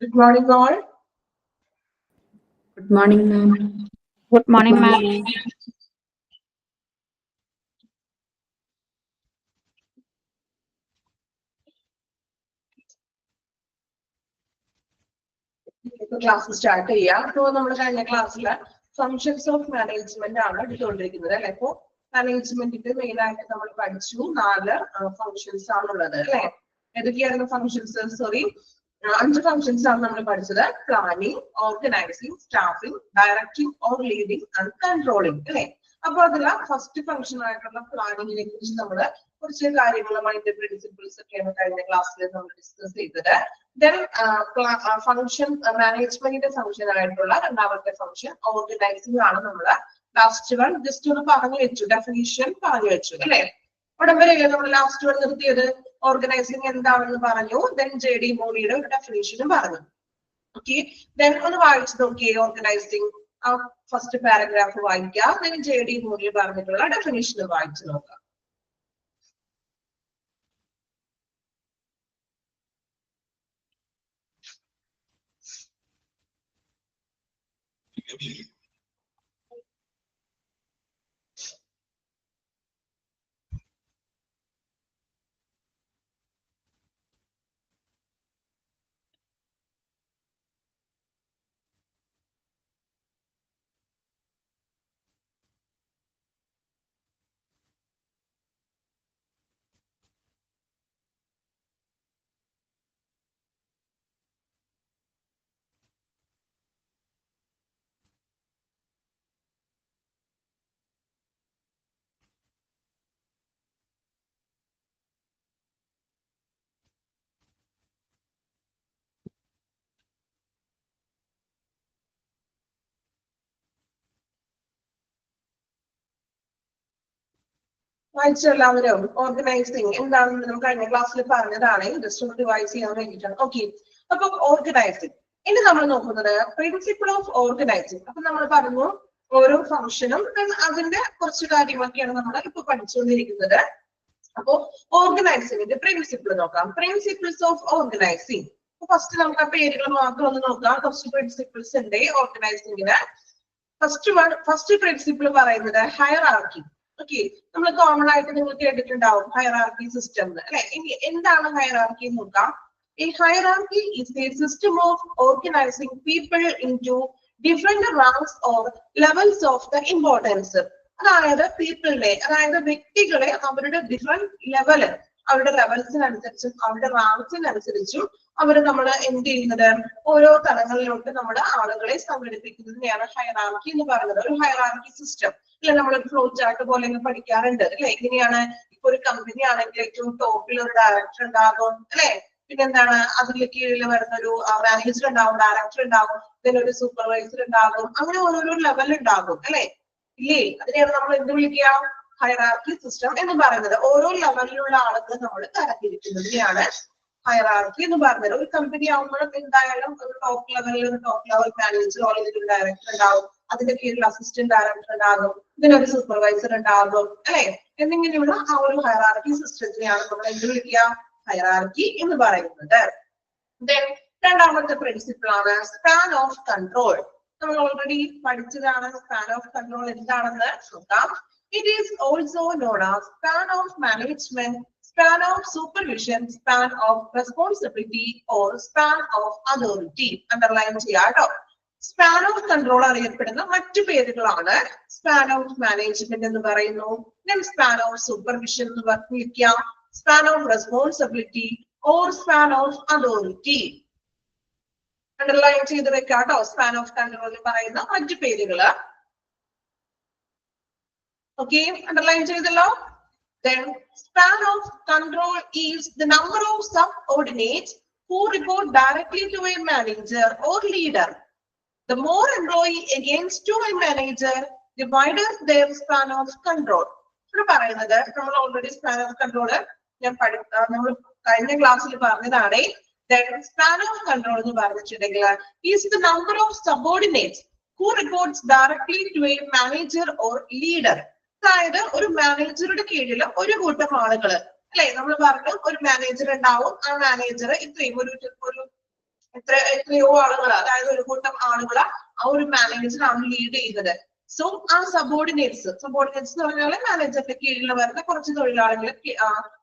Good morning, all. Good morning, ma'am. Good morning, ma'am. Class start ചെയ്യാം. അപ്പോൾ നമ്മൾ കഴിഞ്ഞ ക്ലാസ്സിൽ ഫങ്ഷൻസ് ഓഫ് മാനേജ്മെന്റ് ആണ് എടുത്തുകൊണ്ടിരിക്കുന്നത് അല്ലെ. അപ്പോൾ മാനേജ്മെന്റിന്റെ മെയിൻ ആയിട്ട് നമ്മൾ പഠിച്ചു 4 ഫങ്ഷൻസ് ആണുള്ളത് അല്ലെ. ഏതൊക്കെയായിരുന്നു ഫങ്ഷൻസ്? സോറി, 5 ഫങ്ഷൻസ് ആണ് നമ്മൾ പഠിച്ചത്. Planning, organising, staffing, directing or leading and controlling അല്ലെ. അപ്പൊ അതിൽ ഫസ്റ്റ് ഫങ്ഷൻ ആയിട്ടുള്ള പ്ലാനിങ്ങിനെ കുറിച്ച് നമ്മൾ കുറച്ച് കാര്യങ്ങളും അതിന്റെ പ്രിൻസിപ്പിൾസ് ഒക്കെയാണ് കഴിഞ്ഞ ക്ലാസ്സിൽ നമ്മൾ ഡിസ്കസ് ചെയ്തത്. ദെൻ ഫങ്ഷൻ മാനേജ്മെന്റിന്റെ ഫങ്ഷൻ ആയിട്ടുള്ള രണ്ടാമത്തെ ഫങ്ഷൻ ഓർഗനൈസിംഗ് ആണ് നമ്മൾ ലാസ്റ്റ് വൺ ജസ്റ്റ് ഒന്ന് പറഞ്ഞു വെച്ചു, ഡെഫിനിഷൻ പറഞ്ഞു വെച്ചു അല്ലെ. ഉടൻ വരെയല്ലേ നമ്മൾ ലാസ്റ്റ് വൺ നിർത്തിയത്? ഓർഗനൈസിംഗ് എന്താണെന്ന് പറഞ്ഞു. ദെൻ JD മോണിയുടെ ഒരു ഡെഫിനിഷനും പറഞ്ഞു. ഓക്കെ, ദെൻ ഒന്ന് വായിച്ചു നോക്കിയേ ഓർഗനൈസിംഗ്. ആ ഫസ്റ്റ് പാരഗ്രാഫ് വായിക്കാം. ദെൻ JD മോണിയിൽ പറഞ്ഞിട്ടുള്ള ഡെഫിനിഷൻ വായിച്ചു നോക്കാം. വായിച്ചു എല്ലാവരും? ഓർഗനൈസിംഗ് എന്താണെന്ന് നമുക്ക് കഴിഞ്ഞ ക്ലാസ്സിൽ പറഞ്ഞതാണ്. ജസ്റ്റ് ഒന്ന് റിവൈസ് ചെയ്യാൻ വേണ്ടിയിട്ടാണ്. ഓക്കെ, അപ്പൊ ഓർഗനൈസിംഗ് ഇനി നമ്മൾ നോക്കുന്നത് പ്രിൻസിപ്പിൾ ഓഫ് ഓർഗനൈസിംഗ്. അപ്പൊ നമ്മൾ പറഞ്ഞു ഓരോ ഫംഗ്ഷനും അതിന്റെ കുറച്ച് കാര്യങ്ങളൊക്കെയാണ് നമ്മൾ ഇപ്പൊ പഠിച്ചുകൊണ്ടിരിക്കുന്നത്. അപ്പോ ഓർഗനൈസിംഗിന്റെ പ്രിൻസിപ്പിൾ നോക്കാം. Principles of organising. ഫസ്റ്റ് നമുക്ക് ആ പേരുകൾ മാത്രം ഒന്ന് നോക്കാം. കുറച്ച് പ്രിൻസിപ്പിൾസ് ഉണ്ട് ഓർഗനൈസിംഗിന്. ഫസ്റ്റ് പ്രിൻസിപ്പിൾ പറയുന്നത് ഹയറാർക്കി. ഓക്കെ, നമ്മൾ കോമൺ ആയിട്ട് നിങ്ങൾ കേട്ടിട്ടുണ്ടാവും ഹയറാർക്കി സിസ്റ്റം അല്ലെ. ഇനി എന്താണ് ഹയറാർക്കി എന്ന് നോക്കാം. A hierarchy is a system of organizing people into different ranks or levels of the importance. അതായത് പീപ്പിളിനെ, അതായത് വ്യക്തികളെ അവരുടെ ഡിഫറെന്റ് ലെവല്, അവരുടെ ലെവൽസിനനുസരിച്ചും അവരുടെ റാങ്സിനനുസരിച്ചും അവർ നമ്മൾ എന്ത് ചെയ്യുന്നത്, ഓരോ തലങ്ങളിലോട്ട് നമ്മുടെ ആളുകളെ സംഘടിപ്പിക്കുന്നതിനെയാണ് ഹയറാർക്കി എന്ന് പറയുന്നത്. ഒരു ഹയറാർക്കി സിസ്റ്റം അല്ലെ. നമ്മളൊരു ഫ്ലോ ചാർട്ട് പോലെ പഠിക്കാറുണ്ട് അല്ലെ. എങ്ങനെയാണ് ഇപ്പൊ ഒരു കമ്പനി ആണെങ്കിൽ ഏറ്റവും ടോപ്പിൽ ഒരു ഡയറക്ടർ ഉണ്ടാകും അല്ലെ. പിന്നെന്താണ്, അതിന്റെ കീഴിൽ വരുന്ന ഒരു മാനേജർ ഉണ്ടാവും, ഡയറക്ടർ ഉണ്ടാവും, ഒരു സൂപ്പർവൈസർ ഉണ്ടാകും. അങ്ങനെ ഓരോരോ ലെവൽ ഉണ്ടാകും അല്ലെ. ഇല്ലേ? അതിനെയാണ് നമ്മൾ എന്ത് വിളിക്കുക? ഹയറാർക്കി സിസ്റ്റം എന്ന് പറയുന്നത്. ഓരോ ലെവലിലുള്ള ആളുകൾ നമ്മൾ തരംതിരിക്കുന്നതിനെയാണ് ഹയറാർക്കി എന്ന് പറയുന്നത്. ഒരു കമ്പനി ആകുമ്പോഴും എന്തായാലും ഒരു ടോപ്പ് ലെവൽ മാനേജർ അല്ലെങ്കിൽ ഒരു ഡയറക്ടർ ഉണ്ടാവും, അതിന്റെ കീഴിൽ അസിസ്റ്റന്റ് ഡയറക്ടർ ഉണ്ടാകും, ഇതിനൊരു സൂപ്പർവൈസർ ഉണ്ടാകും അല്ലെ. എന്നിങ്ങനെയുള്ള ആ ഒരു ഹയറാർക്കി സിസ്റ്റത്തിനെയാണ് നമ്മൾ എന്ത് വിളിക്കുക? ഹയറാർക്കി എന്ന് പറയുന്നത്. രണ്ടാമത്തെ പ്രിൻസിപ്പിൾ ആണ് സ്പാൻ ഓഫ് കൺട്രോൾ. നമ്മൾ ഓൾറെഡി പഠിച്ചതാണ് സ്പാൻ ഓഫ് കൺട്രോൾ എന്താണെന്ന് നോക്കാം. It is also known as span of management, span of supervision, span of responsibility or span of authority. Underline ചെയ്യാം കേട്ടോ. സ്പാൻ ഓഫ് കൺട്രോൾ അറിയപ്പെടുന്ന മറ്റു പേരുകളാണ് സ്പാൻ ഓഫ് മാനേജ്മെന്റ് എന്ന് പറയുന്നു, സ്പാൻ ഓഫ് സൂപ്പർവിഷൻ എന്ന് വിളിക്കാം, span of responsibility or span of authority. Underline ചെയ്ത് വെക്കാട്ടോ സ്പാൻ ഓഫ് കൺട്രോൾ പറയുന്ന മറ്റു പേരുകള്. ഓക്കെ, അണ്ടർലൈൻ ചെയ്തല്ലോ. Then span of control is the number of subordinates who report directly to a manager or leader. The more employee against to a manager, the wider their span of control. ഇവിടെ പറയുന്നത് നമ്മൾ already span of control നമ്മൾ കഴിഞ്ഞ ക്ലാസ്സിൽ പറഞ്ഞതാണ്. Span of control എന്ന് പറഞ്ഞിട്ടുണ്ടെങ്കിൽ is the number of subordinates who reports directly to a manager or leader. അതായത് ഒരു മാനേജറുടെ കീഴിൽ ഒരു കൂട്ടം ആളുകൾ അല്ലെ. നമ്മൾ പറഞ്ഞു ഒരു മാനേജർ ഉണ്ടാവും, ആ മാനേജർ ഇത്രയും ഒരു എത്രയോ ആളുകൾ, അതായത് ഒരു കൂട്ടം ആളുകളെ ആ ഒരു മാനേജറാണ് ലീഡ് ചെയ്യുന്നത്. സോ ആ സബോർഡിനേറ്റ്സ് എന്ന് പറഞ്ഞാൽ മാനേജറിന്റെ കീഴിൽ വരുന്ന കുറച്ച് തൊഴിലാളികളെ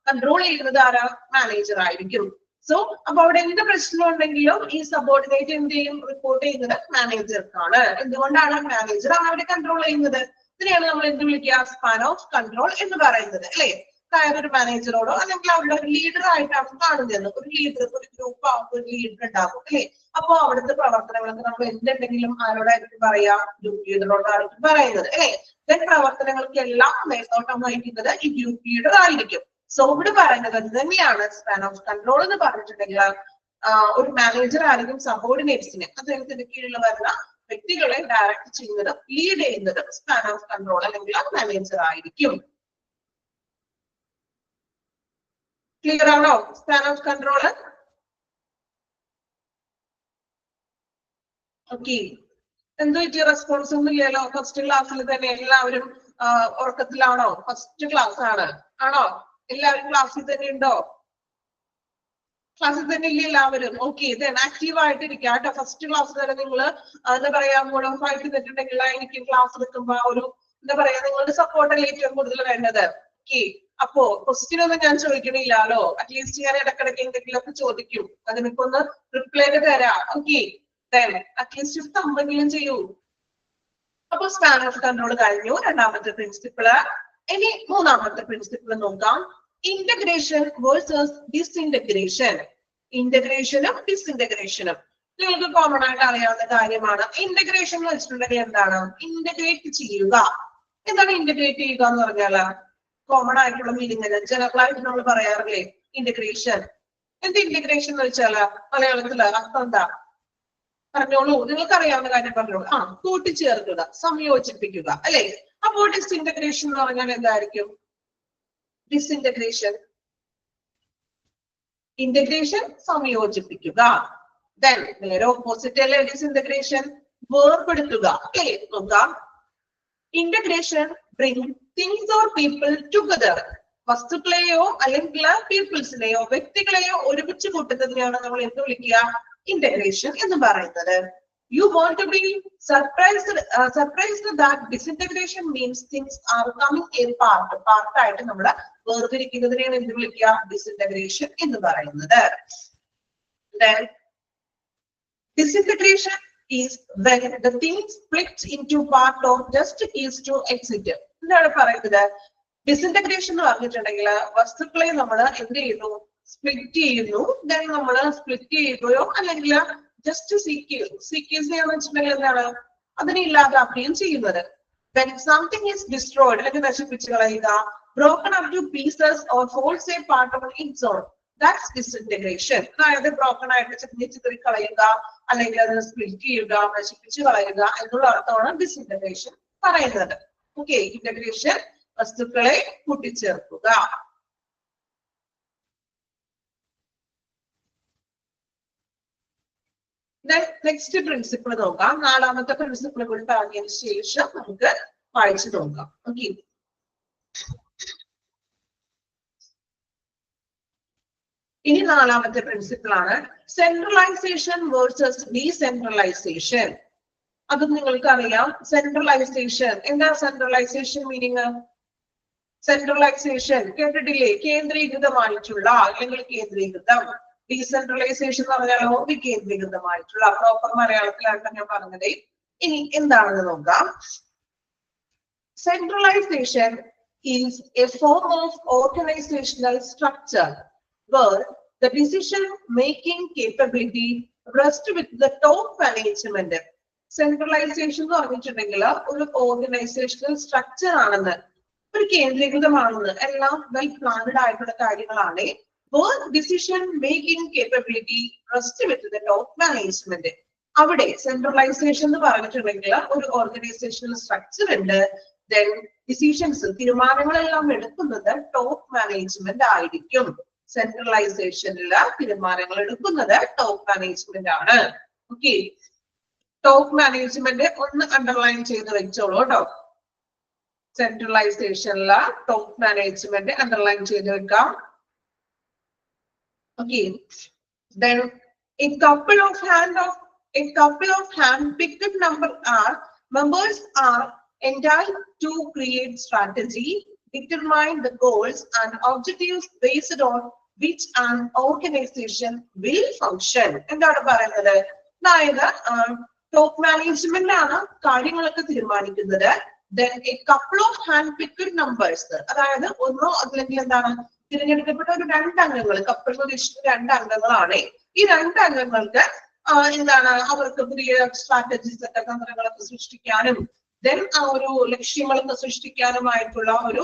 കൺട്രോൾ ചെയ്യുന്നത് ആരാ? മാനേജർ ആയിരിക്കും. സോ അപ്പൊ അവിടെ എന്ത് പ്രശ്നം ഉണ്ടെങ്കിലും ഈ സബോർഡിനേറ്റ് എന്ത് ചെയ്യും? റിപ്പോർട്ട് ചെയ്യുന്നത് മാനേജർക്കാണ്. എന്തുകൊണ്ടാണ്? മാനേജർ ആണ് അവിടെ കൺട്രോൾ ചെയ്യുന്നത്. ഇതിനെയാണ് നമ്മൾ എന്ത് വിളിക്കുക? സ്പാൻ ഓഫ് കൺട്രോൾ എന്ന് പറയുന്നത്, അല്ലെ? അതായത് ഒരു മാനേജറോടോ അല്ലെങ്കിൽ അവിടെ ഒരു ലീഡർ ആയിട്ടാണ് കാണുന്നത്. ഒരു ലീഡർ, ഒരു ഗ്രൂപ്പ് ആകുമ്പോൾ ഒരു ലീഡർ ഉണ്ടാകും, അല്ലെ? അപ്പൊ അവിടുത്തെ പ്രവർത്തനങ്ങൾക്ക് നമ്മൾ എന്തുണ്ടെങ്കിലും ആരോടായിരിക്കും പറയാ? ഗ്രൂപ്പ് ലീഡറോടായിരിക്കും പറയുന്നത്, അല്ലെ? ദെൻ പ്രവർത്തനങ്ങൾക്കെല്ലാം മേൽനോട്ടം വഹിക്കുന്നത് ഈ ഗ്രൂപ്പ് ലീഡർ ആയിരിക്കും. സോ ഇവിടെ പറയുന്നത് തന്നെയാണ് സ്പാൻ ഓഫ് കൺട്രോൾ എന്ന് പറഞ്ഞിട്ടുണ്ടെങ്കിൽ ഒരു മാനേജർ ആയിരിക്കും സബോർഡിനേറ്റ്സിനെ, അദ്ദേഹത്തിന്റെ കീഴിൽ വരുന്ന വ്യക്തികളെ ഡയറക്ട് ചെയ്യുന്നതും ലീഡ് ചെയ്യുന്നതും സ്പാൻ ഓഫ് കൺട്രോൾ അല്ലെങ്കിൽ മാനേജർ ആയിരിക്കും. ക്ലിയർ ആണോ സ്പാൻ ഓഫ് കൺട്രോൾ? ഓക്കെ, എന്തോ പറ്റിയ റെസ്പോൺസ് ഒന്നും ഇല്ലല്ലോ. ഫസ്റ്റ് ക്ലാസ്സിൽ തന്നെ എല്ലാവരും ഉറക്കത്തിലാണോ? ഫസ്റ്റ് ക്ലാസ് ആണ്, ആണോ? എല്ലാവരും ക്ലാസ്സിൽ തന്നെ ഉണ്ടോ? ക്ലാസ്സിൽ തന്നെ ഇല്ല എല്ലാവരും? ഓക്കെ, ദെൻ ആക്റ്റീവ് ആയിട്ടിരിക്കുക കേട്ടോ. ഫസ്റ്റ് ക്ലാസ് തന്നെ നിങ്ങൾ എന്താ പറയാ, മൂഡ് ഓഫ് ആയിട്ട് നിന്നിട്ടുണ്ടെങ്കിൽ എനിക്ക് ക്ലാസ് എടുക്കുമ്പോ ഒരു എന്താ പറയാ, നിങ്ങളുടെ സപ്പോർട്ടല്ലേ ഏറ്റവും കൂടുതൽ വേണ്ടത്. ഓക്കെ, അപ്പോ ക്വസ്റ്റ്യൻ ഒന്നും ഞാൻ ചോദിക്കണില്ലല്ലോ. അറ്റ്ലീസ്റ്റ് ഞാൻ ഇടക്കിടക്ക് എന്തെങ്കിലുമൊക്കെ ചോദിക്കും, അതിനൊക്കെ റിപ്ലൈ തരാം. ഓക്കെ, അറ്റ്ലീസ്റ്റ് തമ്പെങ്കിലും ചെയ്യൂ. അപ്പൊ സ്പാൻ ഓഫ് കൺട്രോൾ കഴിഞ്ഞു, രണ്ടാമത്തെ പ്രിൻസിപ്പിള്. ഇനി മൂന്നാമത്തെ പ്രിൻസിപ്പിൾ നോക്കാം. Integration versus ഡിസ്ഇന്റഗ്രേഷൻ. ഇന്റഗ്രേഷനും ഡിസ്ഇന്റഗ്രേഷനും നിങ്ങൾക്ക് കോമൺ ആയിട്ട് അറിയാവുന്ന കാര്യമാണ്. ഇന്റഗ്രേഷൻ എന്ന് വെച്ചിട്ടുണ്ടെങ്കിൽ എന്താണ്? ഇന്റഗ്രേറ്റ് ചെയ്യുക. എന്താണ് ഇന്റഗ്രേറ്റ് ചെയ്യുക എന്ന് പറഞ്ഞാല്? കോമൺ ആയിട്ടുള്ള മീനിങ് ജനറൽ ആയിട്ട് നമ്മൾ പറയാറില്ലേ ഇന്റഗ്രേഷൻ? എന്ത് ഇന്റഗ്രേഷൻ എന്ന് വെച്ചാല് മലയാളത്തില് അർത്ഥം എന്താ? പറഞ്ഞോളൂ, നിങ്ങൾക്ക് അറിയാവുന്ന കാര്യം പറഞ്ഞോളൂ. കൂട്ടിച്ചേർക്കുക, സംയോജിപ്പിക്കുക, അല്ലെ? അപ്പോൾ ഡിസ്ഇന്റഗ്രേഷൻ എന്ന് പറഞ്ഞാൽ എന്തായിരിക്കും? ഡിസ്ഇന്റഗ്രേഷൻ, ഇന്റഗ്രേഷൻ സംയോജിപ്പിക്കുക. ദെൻ നേരെ ഓപ്പോസിറ്റ് അല്ലേ ഡിസ്ഇന്റഗ്രേഷൻ? വേർപെടുത്തുക, അല്ലേ? നോക്കാം. Integration bring things or people together. വസ്തുക്കളെയോ അല്ലെങ്കിൽ പീപ്പിൾസിനെയോ വ്യക്തികളെയോ ഒരുമിച്ച് കൂട്ടുന്നതിനെയാണ് നമ്മൾ എന്ത് വിളിക്കുക? ഇന്റഗ്രേഷൻ എന്ന് പറയുന്നത്. You want to be surprised that disintegration means things are coming in part ആയിട്ട് നമ്മൾ വേർതിരിക്കുന്നതിനെയാണ് എന്ത് വിളിക്കുക? ഡിസ്ഇന്റഗ്രേഷൻ എന്ന് പറയുന്നത്. Then disintegration is when the things split into part or just is to exit. എന്താണ് പറയുന്നത്? ഡിസ്ഇന്റഗ്രേഷൻ എന്ന് പറഞ്ഞിട്ടുണ്ടെങ്കിൽ വസ്തുക്കളെ നമ്മൾ എന്ത് ചെയ്യുന്നു? സ്പ്ലിറ്റ് ചെയ്യുന്നു. ദെൻ നമ്മൾ സ്പ്ലിറ്റ് ചെയ്യുകയോ അല്ലെങ്കിൽ ജസ്റ്റ് സീക്വൻസിനെന്ന് വെച്ചിട്ടുണ്ടെങ്കിൽ എന്താണ്? അതിനെ ഇല്ലാതാക്കുകയും ചെയ്യുന്നത്. When something is destroyed, അല്ലെങ്കിൽ നശിപ്പിച്ചു കളയുക, broken up to pieces or falls a part on its own, that's disintegration. അതായത് ബ്രോക്കൺ ആയിട്ട് ചിത്രി കളയുക അല്ലെങ്കിൽ അത് സ്പ്ലിറ്റ് ചെയ്യുക, നശിപ്പിച്ചു കളയുക എന്നുള്ള അർത്ഥമാണ് ഡിസ്ഇന്റഗ്രേഷൻ പറയുന്നത്. ഓക്കെ, ഇന്റഗ്രേഷൻ വസ്തുക്കളെ കൂട്ടിച്ചേർക്കുക. നെക്സ്റ്റ് പ്രിൻസിപ്പിൾ നോക്കാം. നാലാമത്തെ പ്രിൻസിപ്പിൾ കൂടി പറഞ്ഞതിന് ശേഷം നമുക്ക് വായിച്ചു നോക്കാം. ഓക്കെ, ഇനി നാലാമത്തെ പ്രിൻസിപ്പിൾ ആണ് സെൻട്രലൈസേഷൻ വേഴ്സസ് ഡീസെൻട്രലൈസേഷൻ. അതും നിങ്ങൾക്ക് അറിയാം. സെൻട്രലൈസേഷൻ എന്താ? സെൻട്രലൈസേഷൻ മീനിങ് സെൻട്രലൈസേഷൻ കേട്ടിട്ടില്ലേ? കേന്ദ്രീകൃതമായിട്ടുള്ള അല്ലെങ്കിൽ കേന്ദ്രീകൃതം. ഡീസെൻട്രലൈസേഷൻ എന്ന് പറഞ്ഞാലോ വികേന്ദ്രീകൃതമായിട്ടുള്ള. പ്രോപ്പർ മലയാളത്തിലാണ് ഞാൻ പറഞ്ഞത്. ഇനി എന്താണെന്ന് നോക്കാം. Centralisation is a form of organizational structure where the decision making capability rests with the top management. Centralisation എന്ന് പറഞ്ഞിട്ടുണ്ടെങ്കിൽ ഒരു ഓർഗനൈസേഷണൽ സ്ട്രക്ചർ ആണെന്ന്, ഒരു കേന്ദ്രീകൃതമാണെന്ന്, എല്ലാം വെൽ പ്ലാൻഡ് ആയിട്ടുള്ള കാര്യങ്ങളാണ്. Decision making capability rest with the top management. അവിടെ സെൻട്രലൈസേഷൻ എന്ന് പറഞ്ഞിട്ടുണ്ടെങ്കിൽ ഒരു ഓർഗനൈസേഷണൽ സ്ട്രക്ചർ ഉണ്ട്. ദെൻ ഡിസിഷൻസ്, തീരുമാനങ്ങളെല്ലാം എടുക്കുന്നത് ടോപ്പ് മാനേജ്മെന്റ് ആയിരിക്കും. സെൻട്രലൈസേഷനിൽ തീരുമാനങ്ങൾ എടുക്കുന്നത് ടോപ്പ് മാനേജ്മെന്റ് ആണ്. ഓക്കെ, ടോപ്പ് മാനേജ്മെന്റ് ഒന്ന് അണ്ടർലൈൻ ചെയ്ത് വെച്ചോളൂ കേട്ടോ. സെൻട്രലൈസേഷനിൽ ടോപ്പ് മാനേജ്മെന്റ് അണ്ടർലൈൻ ചെയ്ത് വെക്കാം. Okay, then A couple of hand-picked members are entitled to create strategy, determine the goals and objectives based on which an organization will function. എന്താണ് പറയുന്നത്? അതായത് top management ആണ് കാര്യങ്ങളൊക്കെ തീരുമാനിക്കുന്നത്. Then a couple of hand-picked members, അതായത് ഒന്നോ അല്ലെങ്കിൽ എന്താണ് തിരഞ്ഞെടുക്കപ്പെട്ട ഒരു 2 അംഗങ്ങൾ, കപ്പിൾ എന്ന് ഉദ്ദേശിക്കുന്ന 2 അംഗങ്ങളാണ്. ഈ 2 അംഗങ്ങൾക്ക് എന്താണ് അവർക്ക് പുതിയ സ്ട്രാറ്റജീസ് ഒക്കെ തന്ത്രങ്ങളൊക്കെ സൃഷ്ടിക്കാനും ദെൻ ആ ഒരു ലക്ഷ്യങ്ങളൊക്കെ സൃഷ്ടിക്കാനുമായിട്ടുള്ള ഒരു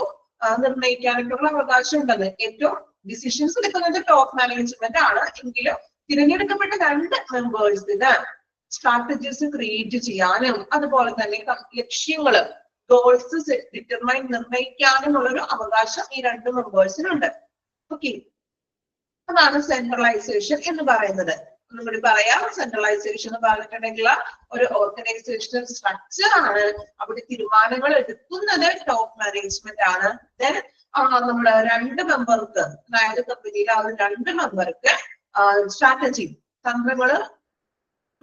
നിർണ്ണയിക്കാനായിട്ടുള്ള അവകാശം ഉണ്ടെന്ന്. ഏറ്റവും ഡിസിഷൻസ് എടുക്കുന്നത് ടോപ്പ് മാനേജ്മെന്റ് ആണ്. എങ്കിലും തിരഞ്ഞെടുക്കപ്പെട്ട 2 മെമ്പേഴ്സിന് സ്ട്രാറ്റജീസ് ക്രിയേറ്റ് ചെയ്യാനും അതുപോലെ തന്നെ ലക്ഷ്യങ്ങള് ഗോൾസ് ഡിറ്റർമൈൻ നിർണ്ണയിക്കാനുമുള്ള ഒരു അവകാശം ഈ 2 മെമ്പേഴ്സിനുണ്ട്. ഓക്കെ, അതാണ് സെൻട്രലൈസേഷൻ എന്ന് പറയുന്നത്. ഒന്നുകൂടി പറയാം, സെൻട്രലൈസേഷൻ എന്ന് പറഞ്ഞിട്ടുണ്ടെങ്കിൽ ഒരു ഓർഗനൈസേഷണൽ സ്ട്രക്ചർ ആണ്. അവിടെ തീരുമാനങ്ങൾ എടുക്കുന്നത് ടോപ്പ് മാനേജ്മെന്റ് ആണ്. ദെൻ നമ്മുടെ 2 മെമ്പർക്ക്, അതായത് കമ്പനിയിലെ ആ 2 മെമ്പർക്ക് സ്ട്രാറ്റജി തന്ത്രങ്ങള്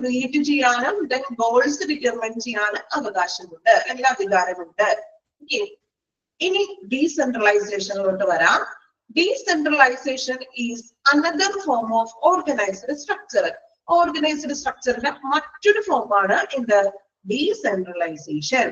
ക്രിയേറ്റ് ചെയ്യാനും ദെൻ ഗോൾസ് ഡിറ്റർമൈൻ ചെയ്യാനും അവകാശമുണ്ട്, അല്ലെങ്കിൽ അധികാരമുണ്ട്. ഓക്കെ, ഇനി ഡീസെൻട്രലൈസേഷനിലോട്ട് വരാം. Decentralization is another form of organized structure. Organized structure മറ്റൊരു ഫോം ആണ് the decentralization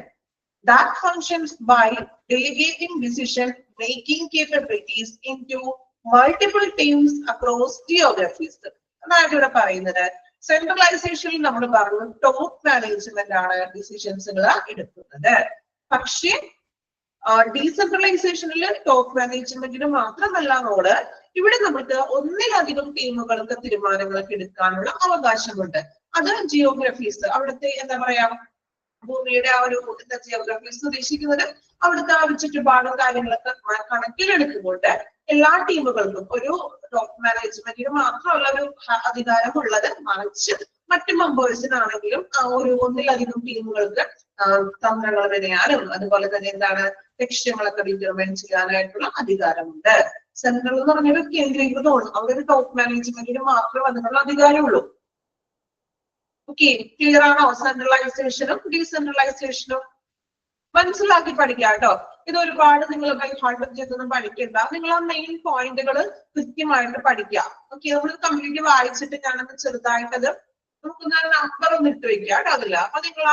that functions by delegating decision making capabilities into multiple teams across geographies. അതായത് ഇവിടെ പറയുന്നത് സെൻട്രലൈസേഷനിൽ നമ്മൾ പറഞ്ഞു ടോപ്പ് മാനേജ്മെന്റ് ആണ് ഡിസിഷൻസ് എടുക്കുന്നത്. പക്ഷേ ഡീസെൻട്രലൈസേഷനിൽ ടോപ്പ് മാനേജ്മെന്റിന് മാത്രമല്ല റോള്. ഇവിടെ നമുക്ക് ഒന്നിലധികം ടീമുകൾക്ക് തീരുമാനങ്ങളൊക്കെ എടുക്കാനുള്ള അവകാശമുണ്ട്. അത് ജിയോഗ്രഫീസ്, അവിടുത്തെ എന്താ പറയാ ഭൂമിയുടെ ആ ഒരു ജിയോഗ്രഫീസ് ഉദ്ദേശിക്കുന്നത് അവിടുത്തെ ആ ഒരു ചുറ്റുപാടും കാര്യങ്ങളൊക്കെ കണക്കിലെടുത്തുകൊണ്ട് എല്ലാ ടീമുകൾക്കും ഒരു ടോപ്പ് മാനേജ്മെന്റിന് മാത്രമുള്ള ഒരു അധികാരമുള്ളത് മറിച്ച് മറ്റു മെമ്പേഴ്സിനാണെങ്കിലും ആ ഒരു ഒന്നിലധികം ടീമുകൾക്ക് തന്ത്രങ്ങൾ മെനയാനും അതുപോലെ തന്നെ എന്താണ് ലക്ഷ്യങ്ങളൊക്കെ ഡിറ്റർമൈൻ ചെയ്യാനായിട്ടുള്ള അധികാരമുണ്ട്. സെൻട്രൽ എന്ന് പറഞ്ഞൊരു കേന്ദ്രീകൃതമാണ്. അവിടെ ഒരു ടോപ്പ് മാനേജ്മെന്റിന് മാത്രമേ അതിനുള്ള അധികാരമുള്ളൂ. ഓക്കെ, ക്ലിയർ ആണോ? സെൻട്രലൈസേഷനും ഡീസെൻട്രലൈസേഷനും മനസ്സിലാക്കി പഠിക്കാം കേട്ടോ. ഇത് ഒരുപാട് നിങ്ങൾ ഹാർഡ് ചെയ്തൊന്നും പഠിക്കണ്ട. നിങ്ങൾ ആ മെയിൻ പോയിന്റുകൾ കൃത്യമായിട്ട് പഠിക്കാം. ഓക്കെ, നമ്മൾ കംപ്ലീറ്റ് വായിച്ചിട്ട് ഞാനൊന്ന് ചെറുതായിട്ടത് നമുക്കൊന്ന് നമ്പർ ഒന്ന് ഇട്ട് വെക്കുക കേട്ടോ അതില്ല. അപ്പൊ നിങ്ങൾ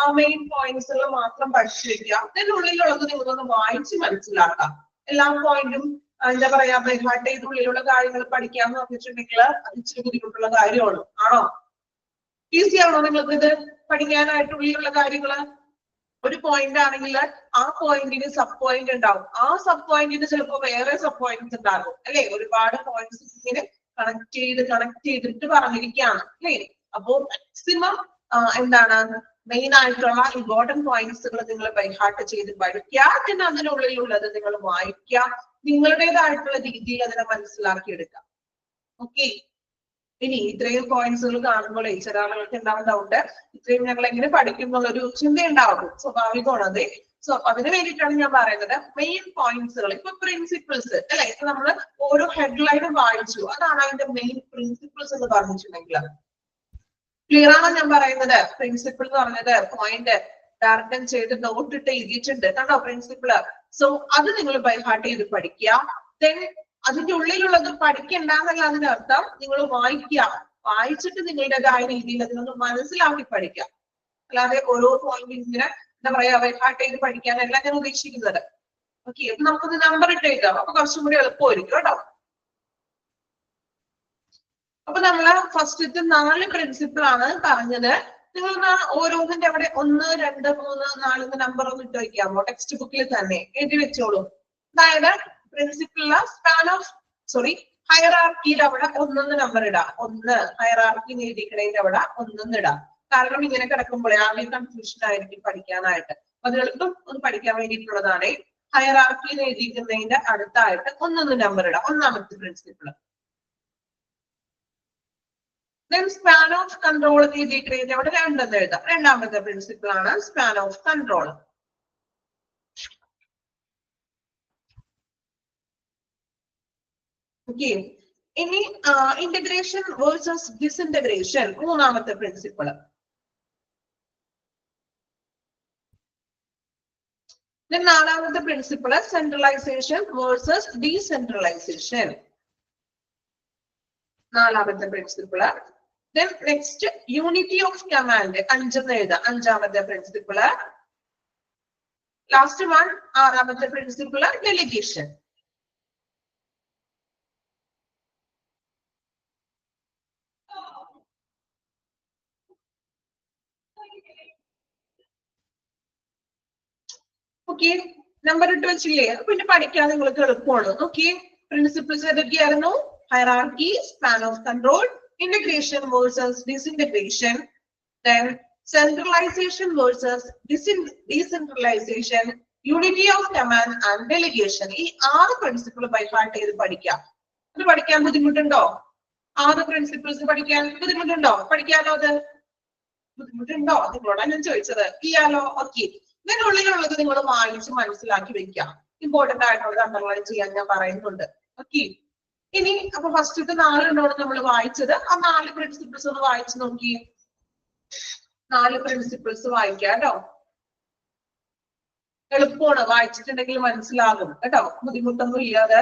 ആ മെയിൻ പോയിന്റ്സുകൾ മാത്രം പഠിച്ചു വെക്കുക. അതിനുള്ളിലുള്ളത് നിങ്ങളൊന്ന് വായിച്ച് മനസ്സിലാക്കാം. എല്ലാ പോയിന്റും എന്താ പറയാ ബൈഹാർട്ട് ചെയ്ത് ഉള്ളിലുള്ള കാര്യങ്ങൾ പഠിക്കാന്ന് പറഞ്ഞിട്ടുണ്ടെങ്കിൽ അത് ഇച്ചിരി ബുദ്ധിമുട്ടുള്ള കാര്യമാണ്. ആണോ? ഈസി ആണോ നിങ്ങൾക്ക് ഇത് പഠിക്കാനായിട്ട് ഉള്ളിലുള്ള കാര്യങ്ങള്? ഒരു പോയിന്റ് ആണെങ്കിൽ ആ പോയിന്റിന് സബ് പോയിന്റ് ഉണ്ടാവും. ആ സബ് പോയിന്റിന് ചിലപ്പോൾ വേറെ സബ് പോയിന്റ്സ് ഉണ്ടാകും അല്ലെ. ഒരുപാട് പോയിന്റ്സ് ഇങ്ങനെ കണക്ട് ചെയ്തിട്ട് പറഞ്ഞിരിക്കുകയാണ് അല്ലേ. അപ്പോ മാക്സിമം എന്താണ് മെയിൻ ആയിട്ടുള്ള ഇമ്പോർട്ടന്റ് പോയിന്റ്സുകൾ നിങ്ങൾ ബൈഹാർട്ട് ചെയ്ത് പഠിക്കുക. പിന്നെ അതിനുള്ളിലുള്ളത് നിങ്ങൾ വായിക്കുക. നിങ്ങളുടേതായിട്ടുള്ള രീതിയിൽ അതിനെ മനസ്സിലാക്കിയെടുക്കാം. ഓക്കെ, ഇനി ഇത്രയും പോയിന്റ്സുകൾ കാണുമ്പോൾ ചില ആളുകൾക്ക് ഉണ്ടാവുന്ന ഡൗട്ട്, ഇത്രയും ഞങ്ങൾ എങ്ങനെ പഠിക്കും എന്നുള്ളൊരു ചിന്ത ഉണ്ടാവും. സ്വാഭാവികമാണ് അത്. സോ അതിന് വേണ്ടിയിട്ടാണ് ഞാൻ പറയുന്നത് മെയിൻ പോയിന്റ്സുകൾ. ഇപ്പൊ പ്രിൻസിപ്പിൾസ് അല്ലെ, ഇപ്പൊ നമ്മൾ ഓരോ ഹെഡ്ലൈനും വായിച്ചു. അതാണ് അതിന്റെ മെയിൻ പ്രിൻസിപ്പിൾസ് എന്ന് പറഞ്ഞിട്ടുണ്ടെങ്കിൽ ക്ലിയർ ആണോ ഞാൻ പറയുന്നത്? പ്രിൻസിപ്പിൾ എന്ന് പറഞ്ഞത് പോയിന്റ് ഡയറക്റ്റ് ചെയ്ത് നോട്ട് ഇട്ട് എഴുതിയിട്ടുണ്ട് കണ്ടോ പ്രിൻസിപ്പിള്. സോ അത് നിങ്ങൾ ബൈഹാർട്ട് ചെയ്ത് പഠിക്കുക. ദെൻ അതിന്റെ ഉള്ളിലുള്ളത് പഠിക്കണ്ടെന്നല്ല അതിനർത്ഥം. നിങ്ങൾ വായിക്കുക, വായിച്ചിട്ട് നിങ്ങളുടേതായ രീതിയിൽ അതിനൊന്ന് മനസ്സിലാക്കി പഠിക്കുക. അല്ലാതെ ഓരോ പോയിന്റ് ഇങ്ങനെ എന്താ പറയാ ബൈഹാർട്ട് ചെയ്ത് പഠിക്കാനല്ല ഞാൻ ഉദ്ദേശിക്കുന്നത്. ഓക്കെ, അപ്പൊ നമുക്കൊന്ന് നമ്പർ ഇട്ടേക്കാം. അപ്പൊ കുറച്ചും കൂടി എളുപ്പമായിരിക്കും കേട്ടോ. അപ്പൊ നമ്മള് ഫസ്റ്റത്തെ 4 പ്രിൻസിപ്പിൾ ആണ് പറഞ്ഞത്. നിങ്ങൾ ഓരോന്നിന്റെ അവിടെ 1, 2, 3, 4 നമ്പർ ഒന്ന് ഇട്ട് വയ്ക്കാമോ? ടെക്സ്റ്റ് ബുക്കിൽ തന്നെ എഴുതി വെച്ചോളൂ. അതായത് പ്രിൻസിപ്പിളിലെ ഹയറാർക്കിയുടെ അവിടെ 1 നമ്പർ ഇടാം. 1 ഹയറാർക്കി എഴുതിക്കണതിന്റെ അവിടെ 1 ഇടാം. കാരണം ഇങ്ങനെ കിടക്കുമ്പോഴേ ആദ്യം കൺഫ്യൂഷൻ ആയിരിക്കും പഠിക്കാനായിട്ട്. അത് എളുപ്പം ഒന്ന് പഠിക്കാൻ വേണ്ടിയിട്ടുള്ളതാണ്. ഹയറാർക്കി എഴുതിക്കുന്നതിന്റെ അടുത്തായിട്ട് 1 നമ്പർ ഇടാം. ഒന്നാമത്തെ principle. Then span of control എഴുതിയിട്ട് അവിടെ 2 എഴുതാം. രണ്ടാമത്തെ പ്രിൻസിപ്പിൾ ആണ് സ്പാൻ ഓഫ് കൺട്രോൾ. ഓക്കെ, ഇനി ഇന്റഗ്രേഷൻ വേഴ്സസ് ഡിസിന്റഗ്രേഷൻ മൂന്നാമത്തെ പ്രിൻസിപ്പിൾ. നാലാമത്തെ പ്രിൻസിപ്പിൾ സെൻട്രലൈസേഷൻ വേഴ്സസ് ഡീസെൻട്രലൈസേഷൻ. നാലാമത്തെ principle. Then next unity of command അഞ്ചെന്ന് എഴുതാം. അഞ്ചാമത്തെ പ്രിൻസിപ്പിള്. ലാസ്റ്റ് വൺ ആറാമത്തെ പ്രിൻസിപ്പിള് ഡെലിഗേഷൻ. ഓക്കെ, നമ്പർ ഇട്ട് വെച്ചില്ലേ? പിന്നെ പഠിക്കാൻ നിങ്ങൾക്ക് എളുപ്പമാണ്. ഓക്കെ, പ്രിൻസിപ്പിൾസ് ഏതൊക്കെയായിരുന്നു? Hierarchy, span of control, integration versus disintegration, then centralization versus decentralization, unity of command and delegation. ഈ 6 പ്രിൻസിപ്പിൾ ബൈ ഹാർട്ട് ചെയ്ത് പഠിക്കാം. അത് പഠിക്കാൻ ബുദ്ധിമുട്ടുണ്ടോ? 6 പ്രിൻസിപ്പിൾസ് പഠിക്കാൻ ബുദ്ധിമുട്ടുണ്ടോ? പഠിക്കാലോ? അത് ബുദ്ധിമുട്ടുണ്ടോ? നിങ്ങളോടാണ് ഞാൻ ചോദിച്ചത്. ഇല്ലാലോ? ഓക്കെ, ഇതിനുള്ളിലുള്ളത് നിങ്ങൾ വായിച്ച് മനസ്സിലാക്കി വെക്കാം. ഇമ്പോർട്ടന്റ് ആയിട്ടുള്ളത് അണ്ടർലൈൻ ചെയ്യാൻ ഞാൻ പറയുന്നുണ്ട്. ഓക്കെ, ഇനി അപ്പൊ ഫസ്റ്റത്തെ 4 നമ്മൾ വായിച്ചത്. ആ 4 പ്രിൻസിപ്പിൾസ് ഒന്ന് വായിച്ചു നോക്കി. 4 പ്രിൻസിപ്പിൾസ് വായിക്കാം കേട്ടോ. എളുപ്പമാണ്, വായിച്ചിട്ടുണ്ടെങ്കിൽ മനസ്സിലാകും കേട്ടോ, ബുദ്ധിമുട്ടൊന്നും ഇല്ലാതെ.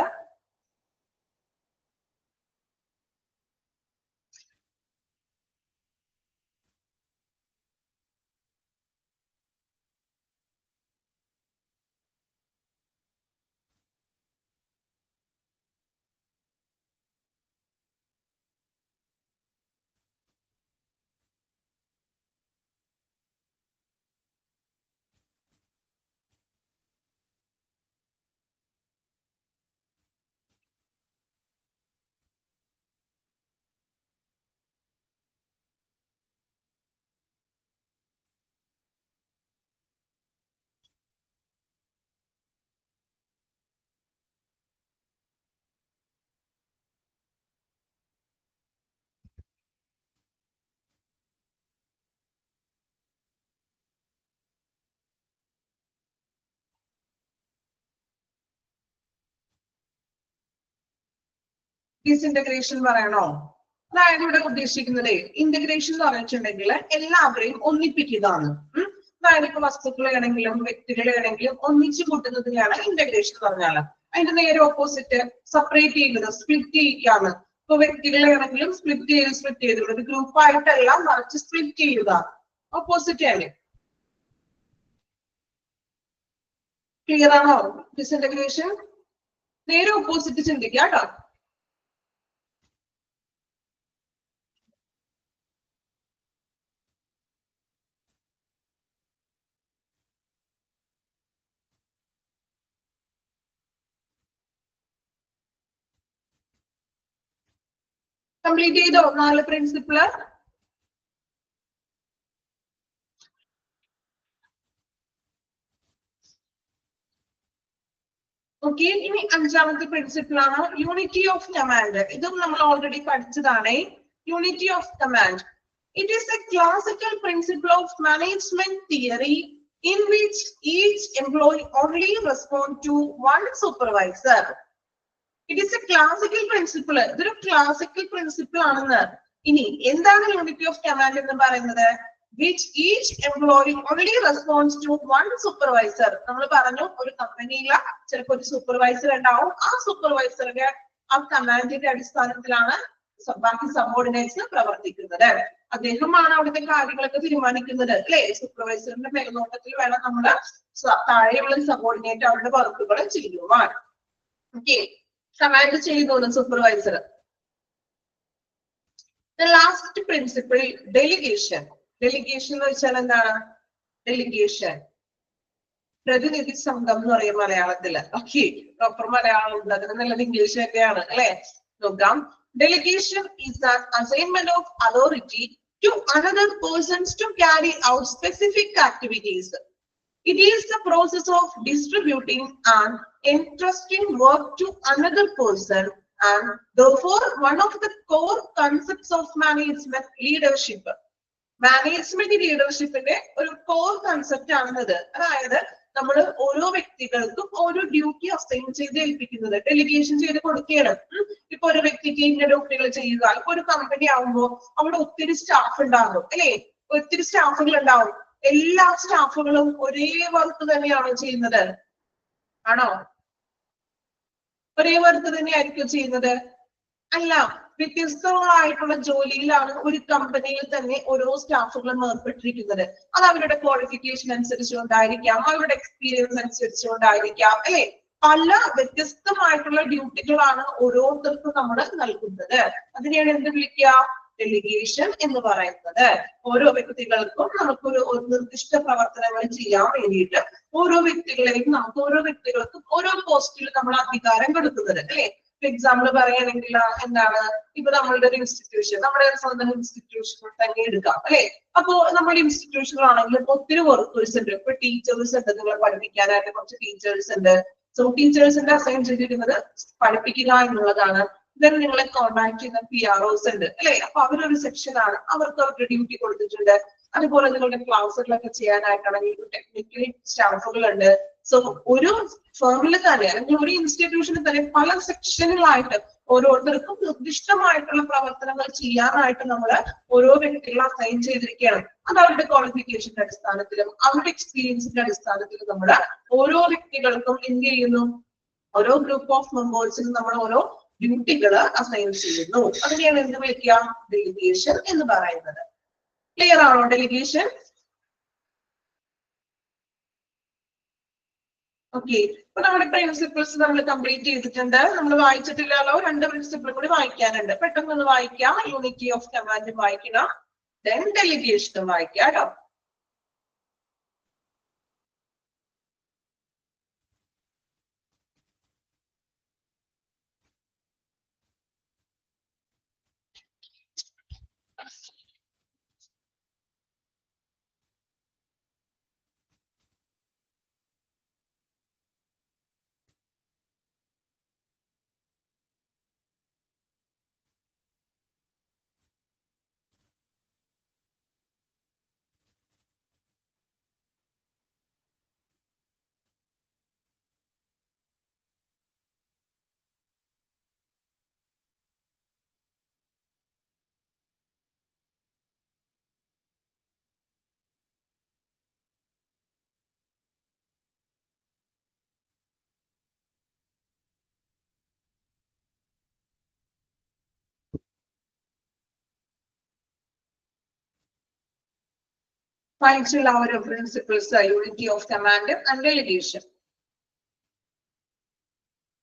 ഡിസിന്റഗ്രേഷൻ പറയണോ? അതായത് ഇവിടെ ഉദ്ദേശിക്കുന്നത് ഇന്റഗ്രേഷൻ എന്ന് പറഞ്ഞിട്ടുണ്ടെങ്കിൽ എല്ലാവരെയും ഒന്നിപ്പിക്കുന്നതാണ്. അതായത് ഇപ്പൊ വസ്തുക്കളാണെങ്കിലും വ്യക്തികളാണെങ്കിലും ഒന്നിച്ചു കൂട്ടുന്നതിനെയാണ് ഇന്റഗ്രേഷൻ എന്ന് പറഞ്ഞാൽ. അതിന്റെ നേരെ ഓപ്പോസിറ്റ് സെപ്പറേറ്റ് ചെയ്യുന്നത്, സ്പ്ലിറ്റ് ചെയ്യിക്കാണ്. ഇപ്പൊ വ്യക്തികളാണെങ്കിലും സ്പ്ലിറ്റ് ചെയ്ത് ഒരു ഗ്രൂപ്പായിട്ടെല്ലാം മറിച്ച് സ്പ്ലിറ്റ് ചെയ്യുക, ഓപ്പോസിറ്റ് ആണ്. ക്ലിയർ ആണോ? ഡിസിന്റഗ്രേഷൻ നേരെ ഓപ്പോസിറ്റ് ചിന്തിക്കാം കേട്ടോ. കംപ്ലീറ്റ് ചെയ്തോ 4 പ്രിൻസിപ്പിള്? ഓക്കെ, ഇനി അഞ്ചാമത്തെ പ്രിൻസിപ്പിൾ ആണ് യൂണിറ്റി ഓഫ് കമാൻഡ്. ഇതും നമ്മൾ ഓൾറെഡി പഠിച്ചതാണ്. Unity of command. It is a classical principle of management theory in which each employee only responds to one supervisor. It is a classical principle. ഇതൊരു classical principle ആണെന്ന്. ഇനി എന്താണ് unity of command എന്ന് പറയുന്നത്? Which each employee only responds to one supervisor. നമ്മൾ പറഞ്ഞു ഒരു കമ്പനിയിലെ ചിലപ്പോൾ ഒരു സൂപ്പർവൈസർ ഉണ്ടാവും. ആ സൂപ്പർവൈസറുടെ ആ കമാൻഡിന്റെ അടിസ്ഥാനത്തിലാണ് ബാക്കി സബോർഡിനേറ്റ്സ് പ്രവർത്തിക്കുന്നത്. അദ്ദേഹമാണ് അവിടുത്തെ കാര്യങ്ങളൊക്കെ തീരുമാനിക്കുന്നത് അല്ലെ? സൂപ്പർവൈസറിന്റെ മേൽനോട്ടത്തിൽ വേണം നമ്മള് താഴെയുള്ള സബോർഡിനേറ്റ് അവരുടെ വർക്കുകൾ ചെയ്യുവാൻ. ഓക്കെ, കമാൻഡ് ചെയ്യുന്നു supervisor. The last principle, delegation. Delegation എന്ന് വെച്ചാൽ എന്താണ്? ഡെലിഗേഷൻ പ്രതിനിധി സംഘം എന്ന് പറയും മലയാളത്തില്. ഓക്കെ, പ്രോപ്പർ മലയാളം ഉണ്ട്, അതിന് നല്ലത് ഇംഗ്ലീഷ് ഒക്കെയാണ് അല്ലെ? നോക്കാം. Delegation is an assignment of authority to another persons to carry out specific activities. It is the process of distributing and entrusting work to another person, and therefore one of the core concepts of management leadership. Management ലീഡർഷിപ്പിന്റെ ഒരു core concept ആണെന്നത്. അതായത് നമ്മൾ ഓരോ വ്യക്തികൾക്കും ഓരോ duty assign ചെയ്ത് ഏൽപ്പിക്കുന്നത്, delegation ചെയ്ത് കൊടുക്കുകയാണ്. ഇപ്പൊ ഒരു വ്യക്തിക്ക് ഇന്ന ഡ്യൂട്ടികൾ ചെയ്യുക. ഇപ്പൊ ഒരു കമ്പനി ആവുമ്പോൾ അവിടെ ഒത്തിരി സ്റ്റാഫ് ഉണ്ടാകും അല്ലെ, ഒത്തിരി സ്റ്റാഫുകൾ ഉണ്ടാവും. എല്ലാ സ്റ്റാഫുകളും ഒരേ വർക്ക് തന്നെയാണോ ചെയ്യുന്നത്? ആണോ? ഒരേ വർക്ക് തന്നെയായിരിക്കും ചെയ്യുന്നത്? അല്ല, വ്യത്യസ്തങ്ങളായിട്ടുള്ള ജോലിയിലാണ് ഒരു കമ്പനിയിൽ തന്നെ ഓരോ സ്റ്റാഫുകളും ഏർപ്പെട്ടിരിക്കുന്നത്. അത് അവരുടെ ക്വാളിഫിക്കേഷൻ അനുസരിച്ചുകൊണ്ടായിരിക്കാം, അവരുടെ എക്സ്പീരിയൻസ് അനുസരിച്ചുകൊണ്ടായിരിക്കാം അല്ലെ. പല വ്യത്യസ്തമായിട്ടുള്ള ഡ്യൂട്ടികളാണ് ഓരോരുത്തർക്കും നമ്മൾ നൽകുന്നത്. അതിനെയാണ് എന്ത് വിളിക്കുക? ഡെലിഗേഷൻ എന്ന് പറയുന്നത്. ഓരോ വ്യക്തികൾക്കും നമുക്കൊരു നിർദ്ദിഷ്ട പ്രവർത്തനങ്ങൾ ചെയ്യാൻ വേണ്ടിയിട്ട് ഓരോ വ്യക്തികൾക്കും ഓരോ പോസ്റ്റിൽ നമ്മൾ അധികാരം കൊടുക്കുന്നത് അല്ലെ. ഫോർ എക്സാമ്പിൾ പറയുകയാണെങ്കിൽ എന്താണ്, ഇപ്പൊ നമ്മളുടെ ഒരു ഇൻസ്റ്റിറ്റ്യൂഷൻ, നമ്മുടെ സ്വന്തം ഇൻസ്റ്റിറ്റ്യൂഷൻ തന്നെ എടുക്കാം അല്ലെ. അപ്പോ നമ്മുടെ ഇൻസ്റ്റിറ്റ്യൂഷനിലാണെങ്കിൽ ഒത്തിരി വർക്കേഴ്സ് ഉണ്ട്. ഇപ്പൊ ടീച്ചേഴ്സ് ഉണ്ട്, നിങ്ങളെ പഠിപ്പിക്കാനായിട്ട് കുറച്ച് ടീച്ചേഴ്സ് ഉണ്ട്. സോ ടീച്ചേഴ്സിന്റെ അസൈൻ ചെയ്തിരിക്കുന്നത് പഠിപ്പിക്കുക എന്നുള്ളതാണ്. ദെൻ നിങ്ങളെ കോൺടാക്ട് ചെയ്യുന്ന PROs ഉണ്ട് അല്ലെ. അപ്പൊ അവരൊരു സെക്ഷൻ ആണ്, അവർക്ക് അവരുടെ ഡ്യൂട്ടി കൊടുത്തിട്ടുണ്ട്. അതുപോലെ നിങ്ങളുടെ ക്ലാസ്സുകളൊക്കെ ചെയ്യാനായിട്ടാണെങ്കിൽ ടെക്നിക്കലി സ്റ്റാഫുകൾ ഉണ്ട്. സോ ഒരു ഫേമിൽ തന്നെ അല്ലെങ്കിൽ ഒരു ഇൻസ്റ്റിറ്റ്യൂഷനിൽ തന്നെ പല സെക്ഷനുകളായിട്ട് ഓരോരുത്തർക്കും നിർദ്ദിഷ്ടമായിട്ടുള്ള പ്രവർത്തനങ്ങൾ ചെയ്യാനായിട്ട് നമ്മൾ ഓരോ വ്യക്തികളെ അസൈൻ ചെയ്തിരിക്കുകയാണ്. അത് അവരുടെ ക്വാളിഫിക്കേഷന്റെ അടിസ്ഥാനത്തിലും അവരുടെ എക്സ്പീരിയൻസിന്റെ അടിസ്ഥാനത്തിലും നമ്മൾ ഓരോ വ്യക്തികൾക്കും എന്ത് ചെയ്യുന്നു? ഓരോ ഗ്രൂപ്പ് ഓഫ് മെമ്പേഴ്സിനും നമ്മൾ ഓരോ ഡ്യൂട്ടികൾ അസൈൻ ചെയ്യുന്നു. അതിനെയാണ് എന്ത് വിളിക്കുക? ഡെലിഗേഷൻ എന്ന് പറയുന്നത്. ക്ലിയർ ആണോ ഡെലിഗേഷൻ? ഓക്കെ, ഇപ്പൊ നമ്മുടെ പ്രിൻസിപ്പിൾസ് നമ്മൾ കംപ്ലീറ്റ് ചെയ്തിട്ടുണ്ട്. നമ്മൾ വായിച്ചിട്ടില്ലല്ലോ, 2 പ്രിൻസിപ്പിൾ കൂടി വായിക്കാനുണ്ട്. പെട്ടെന്ന് വായിക്കാം. യൂണിറ്റി ഓഫ് കമാൻഡ് വായിക്കണം, ദെൻ ഡെലിഗേഷനും വായിക്കാം കേട്ടോ. വായിച്ചുള്ള ഓരോ principles, unity of command and delegation.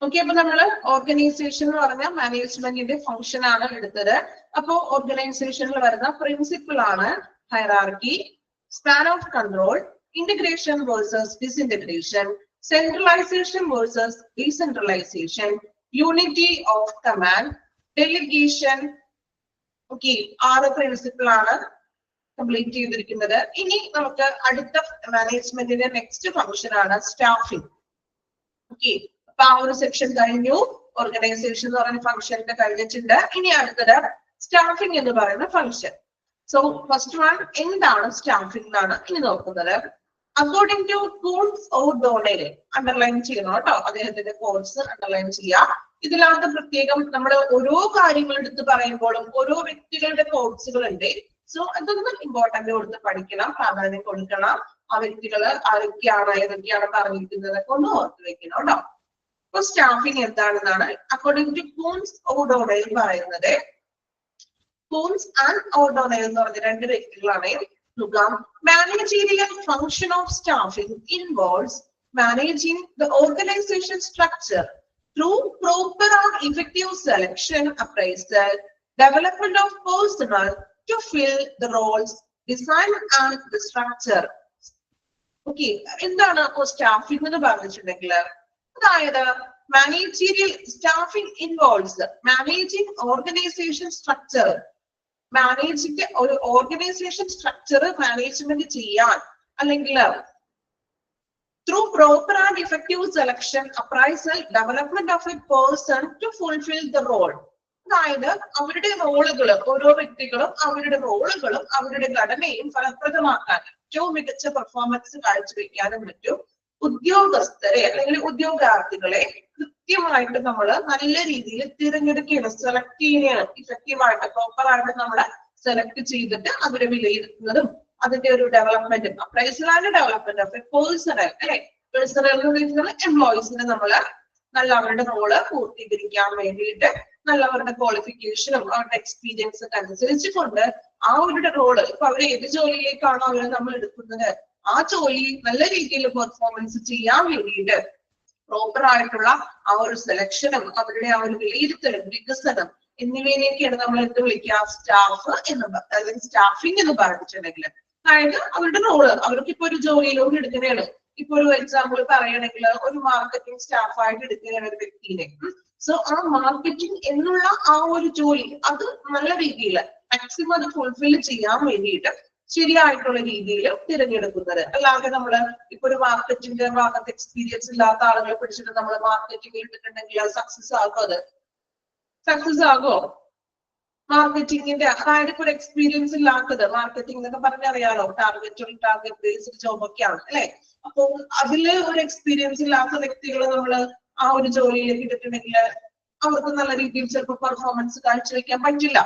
Okay, അപ്പൊ നമ്മള് ഓർഗനൈസേഷൻ എന്ന് പറഞ്ഞ മാനേജ്മെന്റിന്റെ ഫംഗ്ഷൻ ആണ് എടുത്തത്. അപ്പോ ഓർഗനൈസേഷനിൽ വരുന്ന പ്രിൻസിപ്പിൾ ആണ് hierarchy, span of control, integration versus ഡിസ്ഇന്റഗ്രേഷൻ, centralisation versus decentralisation, unity of command, delegation. Okay, 6 principle ആണ് കംപ്ലീറ്റ് ചെയ്തിരിക്കുന്നത്. ഇനി നമുക്ക് അടുത്ത മാനേജ്മെന്റിന്റെ നെക്സ്റ്റ് ഫംഗ്ഷൻ ആണ് സ്റ്റാഫിംഗ്. ഓക്കെ, അപ്പൊ ആ ഒരു സെക്ഷൻ കഴിഞ്ഞു. ഓർഗനൈസേഷൻ എന്ന് പറയുന്ന ഫംഗ്ഷന്റെ കഴിഞ്ഞിട്ടുണ്ട്. ഇനി അടുത്തത് സ്റ്റാഫിംഗ് എന്ന് പറയുന്ന ഫംഗ്ഷൻ. സോ ഫസ്റ്റ് വൺ, എന്താണ് സ്റ്റാഫിംഗ് എന്നാണ് ഇനി നോക്കുന്നത്. അക്കോർഡിംഗ് ടു കൂൺസ് ഓ'ഡോണെൽ, അണ്ടർലൈൻ ചെയ്യണം കേട്ടോ, അദ്ദേഹത്തിന്റെ കോഴ്സ് അണ്ടർലൈൻ ചെയ്യാം. ഇതിനകത്ത് പ്രത്യേകം നമ്മൾ ഓരോ കാര്യങ്ങൾ എടുത്ത് പറയുമ്പോഴും ഓരോ വ്യക്തികളുടെ കോഴ്സുകൾ ഉണ്ട്. സോ അതൊന്നും ഇമ്പോർട്ടന്റ് കൊടുത്ത് പഠിക്കണം, പ്രാധാന്യം കൊടുക്കണം. ആ വ്യക്തികൾ ആരൊക്കെയാണ്, ഏതൊക്കെയാണ് പറഞ്ഞിരിക്കുന്നത് ഒന്ന് ഓർത്ത് വെക്കണം കേട്ടോ. അപ്പൊ സ്റ്റാഫിംഗ് എന്താണെന്നാണ് അക്കോർഡിംഗ് ടു കൂൺസ് ഓ'ഡോണെൽ പറയുന്നത്. കൂൺസ് ആൻഡ് ഓ'ഡോണെൽ എന്ന് പറഞ്ഞ 2 വ്യക്തികളാണ്. Managerial function of staffing involves managing the organization structure through proper and effective selection, appraisal, development of personnel to fill the roles, design and the structure. Okay, എന്താണ് staffing എന്ന് പറഞ്ഞിട്ടുണ്ടെങ്കിൽ, അതായത് managerial staffing involves managing organisation structure. മാനേജിന്റെ ഒരു organisation structure management ചെയ്യാൻ, അല്ലെങ്കിൽ through proper and effective selection, appraisal, development of a person to fulfil the role. അതായത് അവരുടെ റോളുകൾ, ഓരോ വ്യക്തികളും അവരുടെ റോളുകളും അവരുടെ ഘടനയും ഫലപ്രദമാക്കാൻ ഏറ്റവും മികച്ച പെർഫോമൻസ് കാഴ്ചവെക്കാനും പറ്റും. ഉദ്യോഗസ്ഥരെ അല്ലെങ്കിൽ ഉദ്യോഗാർത്ഥികളെ കൃത്യമായിട്ട് നമ്മൾ നല്ല രീതിയിൽ തിരഞ്ഞെടുക്കുകയാണ്, സെലക്ട് ചെയ്യുകയാണ്. ഇഫക്റ്റീവായിട്ട് പ്രോപ്പർ ആയിട്ട് നമ്മൾ സെലക്ട് ചെയ്തിട്ട് അവരെ വിലയിരുത്തുന്നതും അതിന്റെ ഒരു ഡെവലപ്മെന്റും appraisal and development of a personnel അല്ലെ, പേഴ്സണൽ എംപ്ലോയീസിനെ നമ്മൾ നല്ല അവരുടെ റോള് പൂർത്തീകരിക്കാൻ വേണ്ടിയിട്ട് നല്ല അവരുടെ ക്വാളിഫിക്കേഷനും അവരുടെ എക്സ്പീരിയൻസ് ഒക്കെ അനുസരിച്ച് കൊണ്ട് ആ അവരുടെ റോള് ഇപ്പൊ അവർ ഏത് ജോലിയിലേക്കാണോ അവരെ നമ്മൾ എടുക്കുന്നത് ആ ജോലി നല്ല രീതിയിൽ പെർഫോമൻസ് ചെയ്യാൻ വേണ്ടിയിട്ട് പ്രോപ്പർ ആയിട്ടുള്ള ആ ഒരു സെലക്ഷനും അവരുടെ ആ ഒരു വിലയിരുത്തലും വികസനം എന്നിവയിലേക്കാണ് നമ്മൾ എന്ത് വിളിക്കുക, സ്റ്റാഫ് എന്ന് അല്ലെങ്കിൽ സ്റ്റാഫിംഗ് എന്ന് പറഞ്ഞിട്ടുണ്ടെങ്കിൽ. അതായത് അവരുടെ റോള് അവർക്ക് ഇപ്പൊ ഒരു ജോലിയിലോട്ട് എടുക്കുന്നതാണ്. ഇപ്പൊ ഒരു എക്സാമ്പിൾ പറയണമെങ്കിൽ ഒരു മാർക്കറ്റിംഗ് സ്റ്റാഫായിട്ട് എടുക്കുകയാണ് ഒരു വ്യക്തിനെ. സോ ആ മാർക്കറ്റിംഗ് എന്നുള്ള ആ ഒരു ജോലി അത് നല്ല രീതിയിൽ മാക്സിമം അത് ഫുൾഫിൽ ചെയ്യാൻ വേണ്ടിയിട്ട് ശരിയായിട്ടുള്ള രീതിയിൽ തിരഞ്ഞെടുക്കുന്നത്. അല്ലാതെ നമ്മള് ഇപ്പൊ ഒരു മാർക്കറ്റിംഗ് ഭാഗത്ത് എക്സ്പീരിയൻസ് ഇല്ലാത്ത ആളുകളെ പിടിച്ചിട്ട് നമ്മൾ മാർക്കറ്റിംഗ് ഇട്ടിട്ടുണ്ടെങ്കിൽ അത് സക്സസ് ആകും. അത് സക്സസ് ആകുമോ? മാർക്കറ്റിംഗിന്റെ അതായത് ഇപ്പൊ ഒരു എക്സ്പീരിയൻസ് ഇല്ലാത്തത് മാർക്കറ്റിംഗ് എന്നൊക്കെ പറഞ്ഞറിയാലോ, ടാർഗറ്റ് ബേസ്ഡ് ജോബ് ഒക്കെയാണ് അല്ലെ. അപ്പൊ അതില് ഒരു എക്സ്പീരിയൻസ് ഇല്ലാത്ത വ്യക്തികളെ നമ്മൾ ആ ഒരു ജോലിയിലേക്ക് ഇട്ടിട്ടുണ്ടെങ്കിൽ അവർക്ക് നല്ല രീതിയിൽ ചിലപ്പോൾ പെർഫോമൻസ് കാഴ്ചവെക്കാൻ പറ്റില്ല.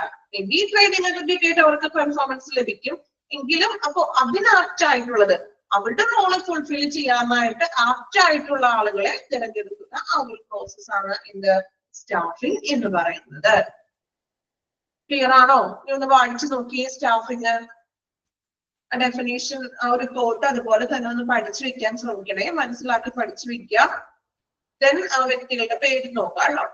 ഈ ട്രെയിനിങ് ഒക്കെ കിട്ടിയിട്ട് അവർക്ക് പെർഫോമൻസ് ലഭിക്കും എങ്കിലും അപ്പൊ അതിനാപ്റ്റായിട്ടുള്ളത് അവരുടെ റോള് ഫുൾഫിൽ ചെയ്യാനായിട്ട് ആപ്റ്റായിട്ടുള്ള ആളുകളെ തിരഞ്ഞെടുക്കുന്ന ആ ഒരു പ്രോസസ്സാണ് എന്ത്, സ്റ്റാഫിംഗ് എന്ന് പറയുന്നത്. ക്ലിയർ ആണോ? ഇനി ഒന്ന് വായിച്ചു നോക്കിയേ സ്റ്റാഫിംഗ് ഡെഫിനേഷൻ ആ ഒരു കോട്ട് അതുപോലെ തന്നെ ഒന്ന് പഠിച്ചു വെക്കാൻ ശ്രമിക്കണേ, മനസ്സിലാക്കി പഠിച്ചു വെക്കുക. ദെൻ ആ വ്യക്തികളുടെ പേര് നോക്കാം.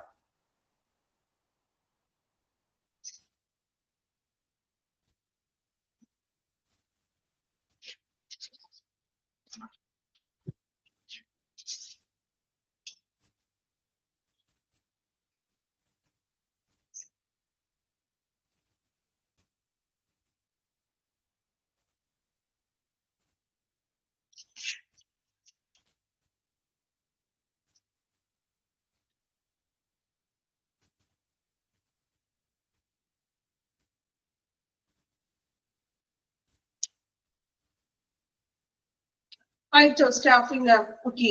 ആയിട്ടോ സ്റ്റാഫിംഗ്? ഓക്കെ.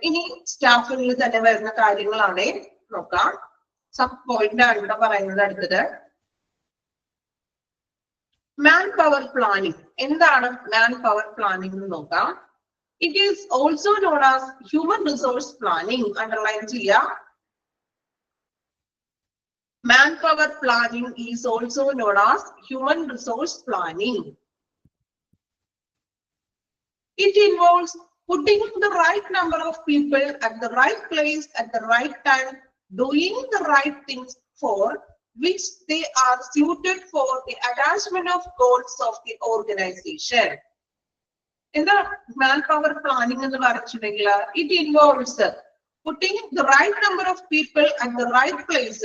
ഇനി സ്റ്റാഫിംഗിൽ തന്നെ വരുന്ന കാര്യങ്ങളാണ് നോക്കാം. സബ് പോയിന്റ് ആണ് ഇവിടെ പറയുന്നത്. അടുത്തത് മാൻ പവർ പ്ലാനിങ്. എന്താണ് മാൻ പവർ പ്ലാനിങ് എന്ന് നോക്കാം. It is also known as human resource planning. Underline ചെയ്യാം. Manpower planning is also known as human resource planning. It involves putting the right number of people at the right place at the right time, doing the right things for which they are suited for the attachment of goals of the organization. In the manpower planning in the it involves putting the right number of people at the right place.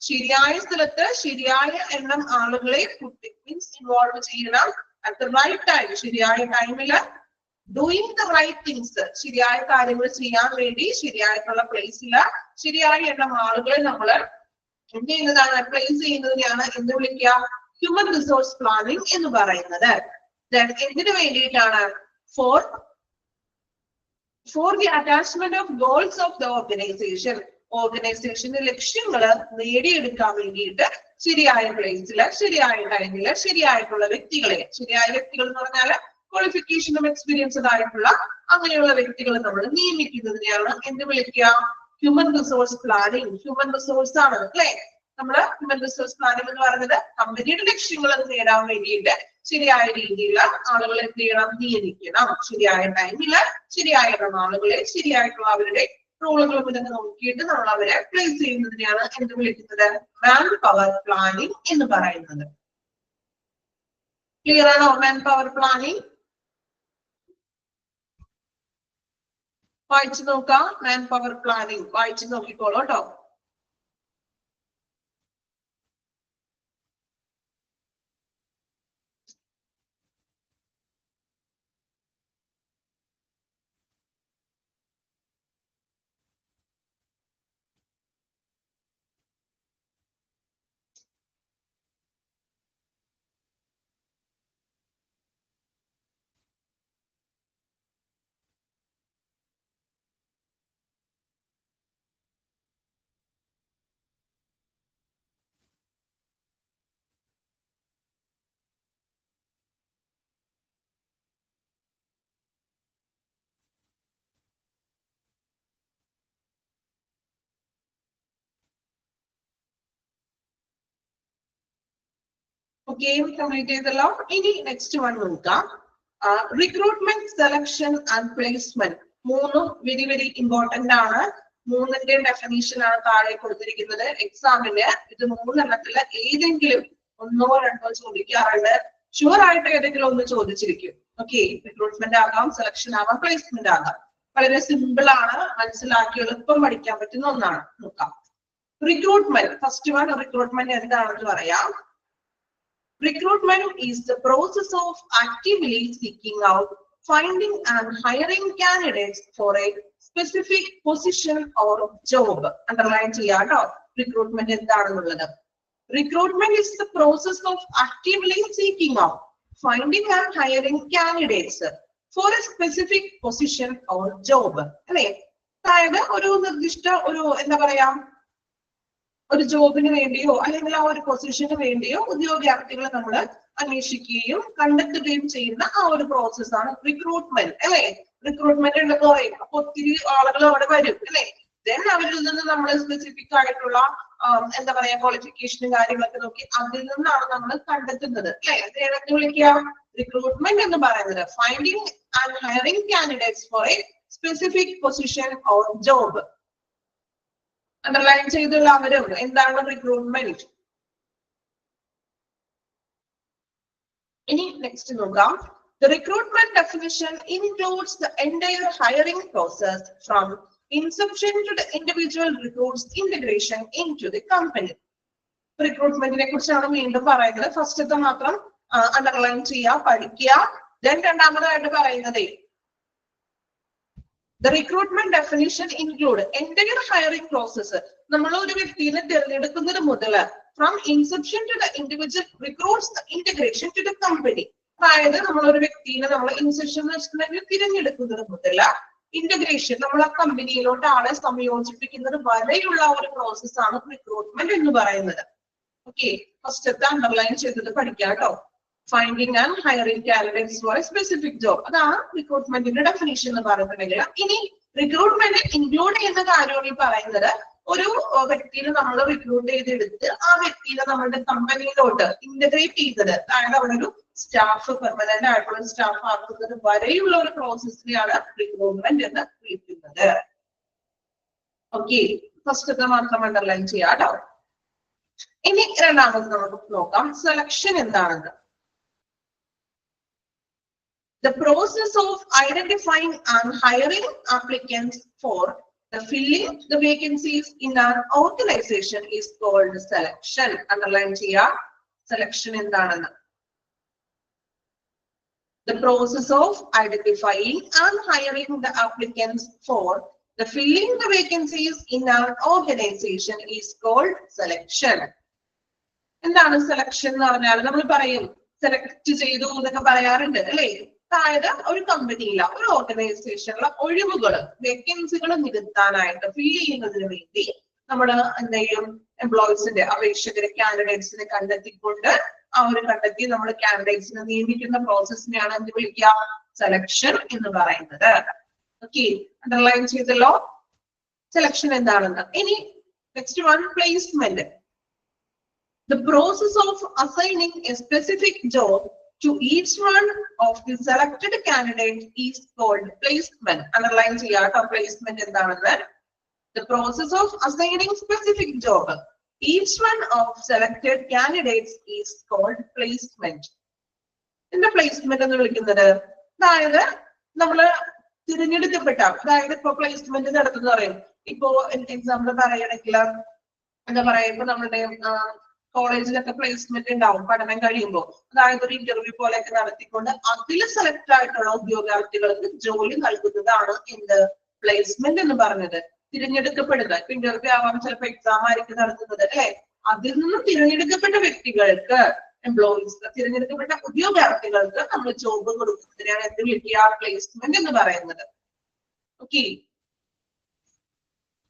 ശരിയായ സ്ഥലത്ത് ശരിയായ എണ്ണം ആളുകളെ means involve ചെയ്യണം. At the right time, ശരിയായ ടൈമില് doing the right things, ശരിയായ കാര്യങ്ങൾ ചെയ്യാൻ വേണ്ടി ശരിയായിട്ടുള്ള പ്ലേസില് ശരിയായ എണ്ണം ആളുകളെ നമ്മൾ എന്ത് ചെയ്യുന്നതാണ്, പ്ലേസ് ചെയ്യുന്നതിനെയാണ് എന്ത് വിളിക്കുക, ഹ്യൂമൻ റിസോഴ്സ് പ്ലാനിങ് എന്ന് പറയുന്നത്. എന്തിനു വേണ്ടിയിട്ടാണ്? For the attachment of goals of the organisation. ഓർഗനൈസേഷന്റെ ലക്ഷ്യങ്ങൾ നേടിയെടുക്കാൻ വേണ്ടിയിട്ട് ശരിയായ പ്ലേസില് ശരിയായ ടൈമില് ശരിയായിട്ടുള്ള വ്യക്തികളെ, ശരിയായ വ്യക്തികൾ എന്ന് പറഞ്ഞാൽ ക്വാളിഫിക്കേഷനും എക്സ്പീരിയൻസും ആയിട്ടുള്ള അങ്ങനെയുള്ള വ്യക്തികളെ നമ്മൾ നിയമിക്കുന്നതിനെയാണ് എന്ത് വിളിക്കുക, human resource planning. Human resource ആണ് അല്ലെ. നമ്മള് ഹ്യൂമൻ റിസോഴ്സ് പ്ലാനിങ് എന്ന് പറയുന്നത് കമ്പനിയുടെ ലക്ഷ്യങ്ങൾ നേടാൻ വേണ്ടിയിട്ട് ശരിയായ രീതിയിൽ ആളുകളെ എന്ത് ചെയ്യണം, നിയമിക്കണം. ശരിയായ ടൈമില് ശരിയായ ആളുകളെ ശരിയായിട്ടുള്ള അവരുടെ റോളുകളും ഇതൊക്കെ നോക്കിയിട്ട് നമ്മൾ അവരെ പ്ലേസ് ചെയ്യുന്നതിനെയാണ് എന്ത് വിളിക്കുന്നത്, മാൻ പവർ പ്ലാനിങ് എന്ന് പറയുന്നത്. ക്ലിയർ ആണോ? മാൻ പവർ പ്ലാനിങ് വായിച്ചു നോക്കാം. മാൻ പവർ പ്ലാനിങ് വായിച്ചു നോക്കിക്കോളൂ കേട്ടോ. ഓക്കെ, കംപ്ലീറ്റ് ചെയ്തല്ലോ. ഇനി നെക്സ്റ്റ് വൺ നോക്കാം. Recruitment, selection and placement. മൂന്നും വെരി വെരി ഇമ്പോർട്ടന്റ് ആണ്. മൂന്നിന്റെ ഡെഫിനിഷൻ ആണ് താഴെ കൊടുത്തിരിക്കുന്നത്. എക്സാമിന് ഇത് മൂന്നെണ്ണത്തില് ഏതെങ്കിലും ഒന്നോ രണ്ടോ ചോദിക്കാറുണ്ട്. ഷുവർ ആയിട്ട് ഏതെങ്കിലും ഒന്ന് ചോദിച്ചിരിക്കും. ഓക്കെ, റിക്രൂട്ട്മെന്റ് ആകാം, സെലക്ഷൻ ആകാം, പ്ലേസ്മെന്റ് ആകാം. വളരെ സിമ്പിൾ ആണ്, മനസ്സിലാക്കി എളുപ്പം പഠിക്കാൻ പറ്റുന്ന ഒന്നാണ്. നോക്കാം. റിക്രൂട്ട്മെന്റ്, ഫസ്റ്റ് വൺ റിക്രൂട്ട്മെന്റ് എന്താണെന്ന് പറയാം. Recruitment is the process of actively seeking out, finding and hiring candidates for a specific position or job. Underline ചെയ്യാട്ടോ, recruitment എന്താണെന്നുള്ളത്. Recruitment is the process of actively seeking out, finding and hiring candidates for a specific position or job. അല്ലേ? അതായത് ഒരു നിർദ്ദിഷ്ട ഒരു എന്താ പറയാ ഒരു ജോബിന് വേണ്ടിയോ അല്ലെങ്കിൽ ആ ഒരു പൊസിഷന് വേണ്ടിയോ ഉദ്യോഗാർത്ഥികളെ നമ്മൾ അന്വേഷിക്കുകയും കണ്ടെത്തുകയും ചെയ്യുന്ന ആ ഒരു പ്രോസസ്സാണ് റിക്രൂട്ട്മെന്റ്. അല്ലെ? റിക്രൂട്ട്മെന്റ് ഉണ്ടെന്ന് പറയും. അപ്പൊ ഒത്തിരി ആളുകൾ അവിടെ വരും അല്ലെ? ദെൻ അവരിൽ നിന്ന് നമ്മൾ സ്പെസിഫിക് ആയിട്ടുള്ള എന്താ പറയാ ക്വാളിഫിക്കേഷനും കാര്യങ്ങളൊക്കെ നോക്കി അതിൽ നിന്നാണ് നമ്മൾ കണ്ടെത്തുന്നത്. അല്ലെ? അത് ഏതൊക്കെ വിളിക്കാം? റിക്രൂട്ട്മെന്റ് എന്ന് പറയുന്നത് finding and hiring candidates four A specific position or job. Underline ചെയ്തുള്ള അവരും എന്താണ് റിക്രൂട്ട്മെന്റ്. ഇനി നെക്സ്റ്റ് നോക്കാം. The recruitment definition includes the entire hiring process from inception to the individual recruit's integration into the company. റിക്രൂട്ട്മെന്റിനെ കുറിച്ചാണ് വീണ്ടും പറയുന്നത്. ഫസ്റ്റത്തെ മാത്രം അണ്ടർലൈൻ ചെയ്യുക, പഠിക്കുക. ദെൻ രണ്ടാമതായിട്ട് പറയുന്നത് The recruitment definition include entire hiring process. നമ്മൾ ഒരു വ്യക്തിയെ തിരഞ്ഞെടുക്കുന്നത് മുതൽ from inception to the individual recruits the integration to the company. അതായത് നമ്മൾ ഒരു വ്യക്തിയെ നമ്മൾ ഇൻസെപ്ഷൻ തിരഞ്ഞെടുക്കുന്നത് മുതൽ ഇന്റഗ്രേഷൻ നമ്മൾ ആ കമ്പനിയിലോട്ട് ആളെ സംയോജിപ്പിക്കുന്നത് വരെയുള്ള ഒരു പ്രോസസ് ആണ് റിക്രൂട്ട്മെന്റ് എന്ന് പറയുന്നത്. ഓക്കെ, ഫസ്റ്റത്തെ അണ്ടർലൈൻ ചെയ്തത് പഠിക്കാം കേട്ടോ. Finding and hiring candidates four A specific job, അതാണ് റിക്രൂട്ട്മെന്റിന്റെ ഡെഫിനിഷൻ എന്ന് പറഞ്ഞിട്ടുണ്ടെങ്കിൽ. ഇനി റിക്രൂട്ട്മെന്റ് ഇൻക്ലൂഡ് ചെയ്യുന്ന കാര്യമാണ് ഈ പറയുന്നത്. ഒരു വ്യക്തിയെ നമ്മൾ റിക്രൂട്ട് ചെയ്തെടുത്ത് ആ വ്യക്തിയെ നമ്മളുടെ കമ്പനിയിലോട്ട് ഇന്റഗ്രേറ്റ് ചെയ്തത്, അതായത് അവിടെ ഒരു സ്റ്റാഫ് പെർമനന്റ് ആയിട്ടുള്ള സ്റ്റാഫ് ആക്കുന്നത് വരെയുള്ള ഒരു പ്രോസസ്സിനെയാണ് റിക്രൂട്ട്മെന്റ് എന്ന് വിളിക്കുന്നത്. ഓക്കെ, ഫസ്റ്റത്തെ മാത്രം അണ്ടർലൈൻ ചെയ്യാം കേട്ടോ. ഇനി രണ്ടാമത് നമുക്ക് നോക്കാം സെലക്ഷൻ എന്താണെന്ന്. The process of identifying and hiring applicants for the filling the vacancies in an organization is called selection. Underline ചെയ്യാം selection എന്താണെന്ന്. The process of identifying and hiring the applicants for the filling the vacancies in an organization is called selection. എന്താണ് selection എന്ന് പറഞ്ഞാൽ? നമ്മൾ പറയും select ചെയ്തു എന്നൊക്കെ പറയാറുണ്ട് അല്ലേ? അതായത് ഒരു കമ്പനിയില ഒരു ഓർഗനൈസേഷനിലെ ഒഴിവുകൾ വേക്കൻസികൾ നികത്താനായിട്ട് ഫിൽ ചെയ്യുന്നതിന് വേണ്ടി നമ്മൾ എന്ത് ചെയ്യും? എംപ്ലോയീസിന്റെ അപേക്ഷകരെ കാൻഡിഡേറ്റ്സിനെ കണ്ടെത്തിക്കൊണ്ട് കണ്ടെത്തി നമ്മൾ കാൻഡിഡേറ്റ്സിനെ നിയമിക്കുന്ന പ്രോസസ്സിനെയാണ് എന്ത് വിളിക്കുക? സെലക്ഷൻ എന്ന് പറയുന്നത്. ഓക്കെ, അണ്ടർലൈൻ ചെയ്തല്ലോ സെലക്ഷൻ എന്താണെന്ന്. ഇനി next one placement. The process of assigning a specific job to each one of the selected candidate is called placement. Underline ചെയ്യാട്ടോ placement എന്താണെന്ന്. The process of assigning specific job each one of selected candidates is called placement. എന്താ placement എന്ന് വിളിക്കുന്നത്? അതായത് നമ്മള് തിരഞ്ഞെടുക്കപ്പെട്ട, അതായത് ഇപ്പൊ പ്ലേസ്മെന്റ് നടത്തുന്ന പറയും. ഇപ്പോ എക്സാമ്പിൾ പറയണമെങ്കിൽ എന്താ പറയാ, ഇപ്പൊ നമ്മുടെ കോളേജിലൊക്കെ പ്ലേസ്മെന്റ് ഉണ്ടാവും പഠനം കഴിയുമ്പോൾ. അതായത് ഒരു ഇന്റർവ്യൂ പോലെയൊക്കെ നടത്തിക്കൊണ്ട് അതിൽ സെലക്ട് ആയിട്ടുള്ള ഉദ്യോഗാർത്ഥികൾക്ക് ജോലി നൽകുന്നതാണ് എന്ത്? പ്ലേസ്മെന്റ് എന്ന് പറഞ്ഞത്. തിരഞ്ഞെടുക്കപ്പെടുക, ഇപ്പൊ ഇന്റർവ്യൂ ആവാൻ ചിലപ്പോൾ എക്സാം ആയിരിക്കും നടത്തുന്നത് അല്ലെ? അതിൽ നിന്നും തിരഞ്ഞെടുക്കപ്പെട്ട വ്യക്തികൾക്ക്, എംപ്ലോയീസ്, തിരഞ്ഞെടുക്കപ്പെട്ട ഉദ്യോഗാർത്ഥികൾക്ക് നമ്മൾ ജോബ് കൊടുക്കുന്നതിനാണ് എന്ത് വിളിക്കുക? പ്ലേസ്മെന്റ് എന്ന് പറയുന്നത്. ഓക്കെ,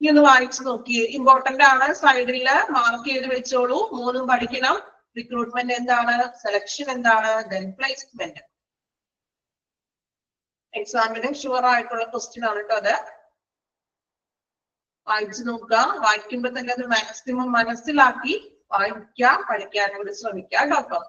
ഇനി ഒന്ന് വായിച്ചു നോക്കിയേ, ഇമ്പോർട്ടന്റ് ആണ്. സൈഡില് മാർക്ക് ചെയ്ത് വെച്ചോളൂ. മൂന്നും പഠിക്കണം. റിക്രൂട്ട്മെന്റ് എന്താണ്? സെലക്ഷൻ എന്താണ്? Then placement. എക്സാമിന് ഷുവർ ആയിട്ടുള്ള ക്വസ്റ്റ്യൻ ആണ് കേട്ടോ അത്. വായിച്ചു നോക്കുക. വായിക്കുമ്പോ തന്നെ അത് മാക്സിമം മനസ്സിലാക്കി വായിക്കാൻ പഠിക്കാനും കൂടി ശ്രമിക്കാം കേട്ടോ.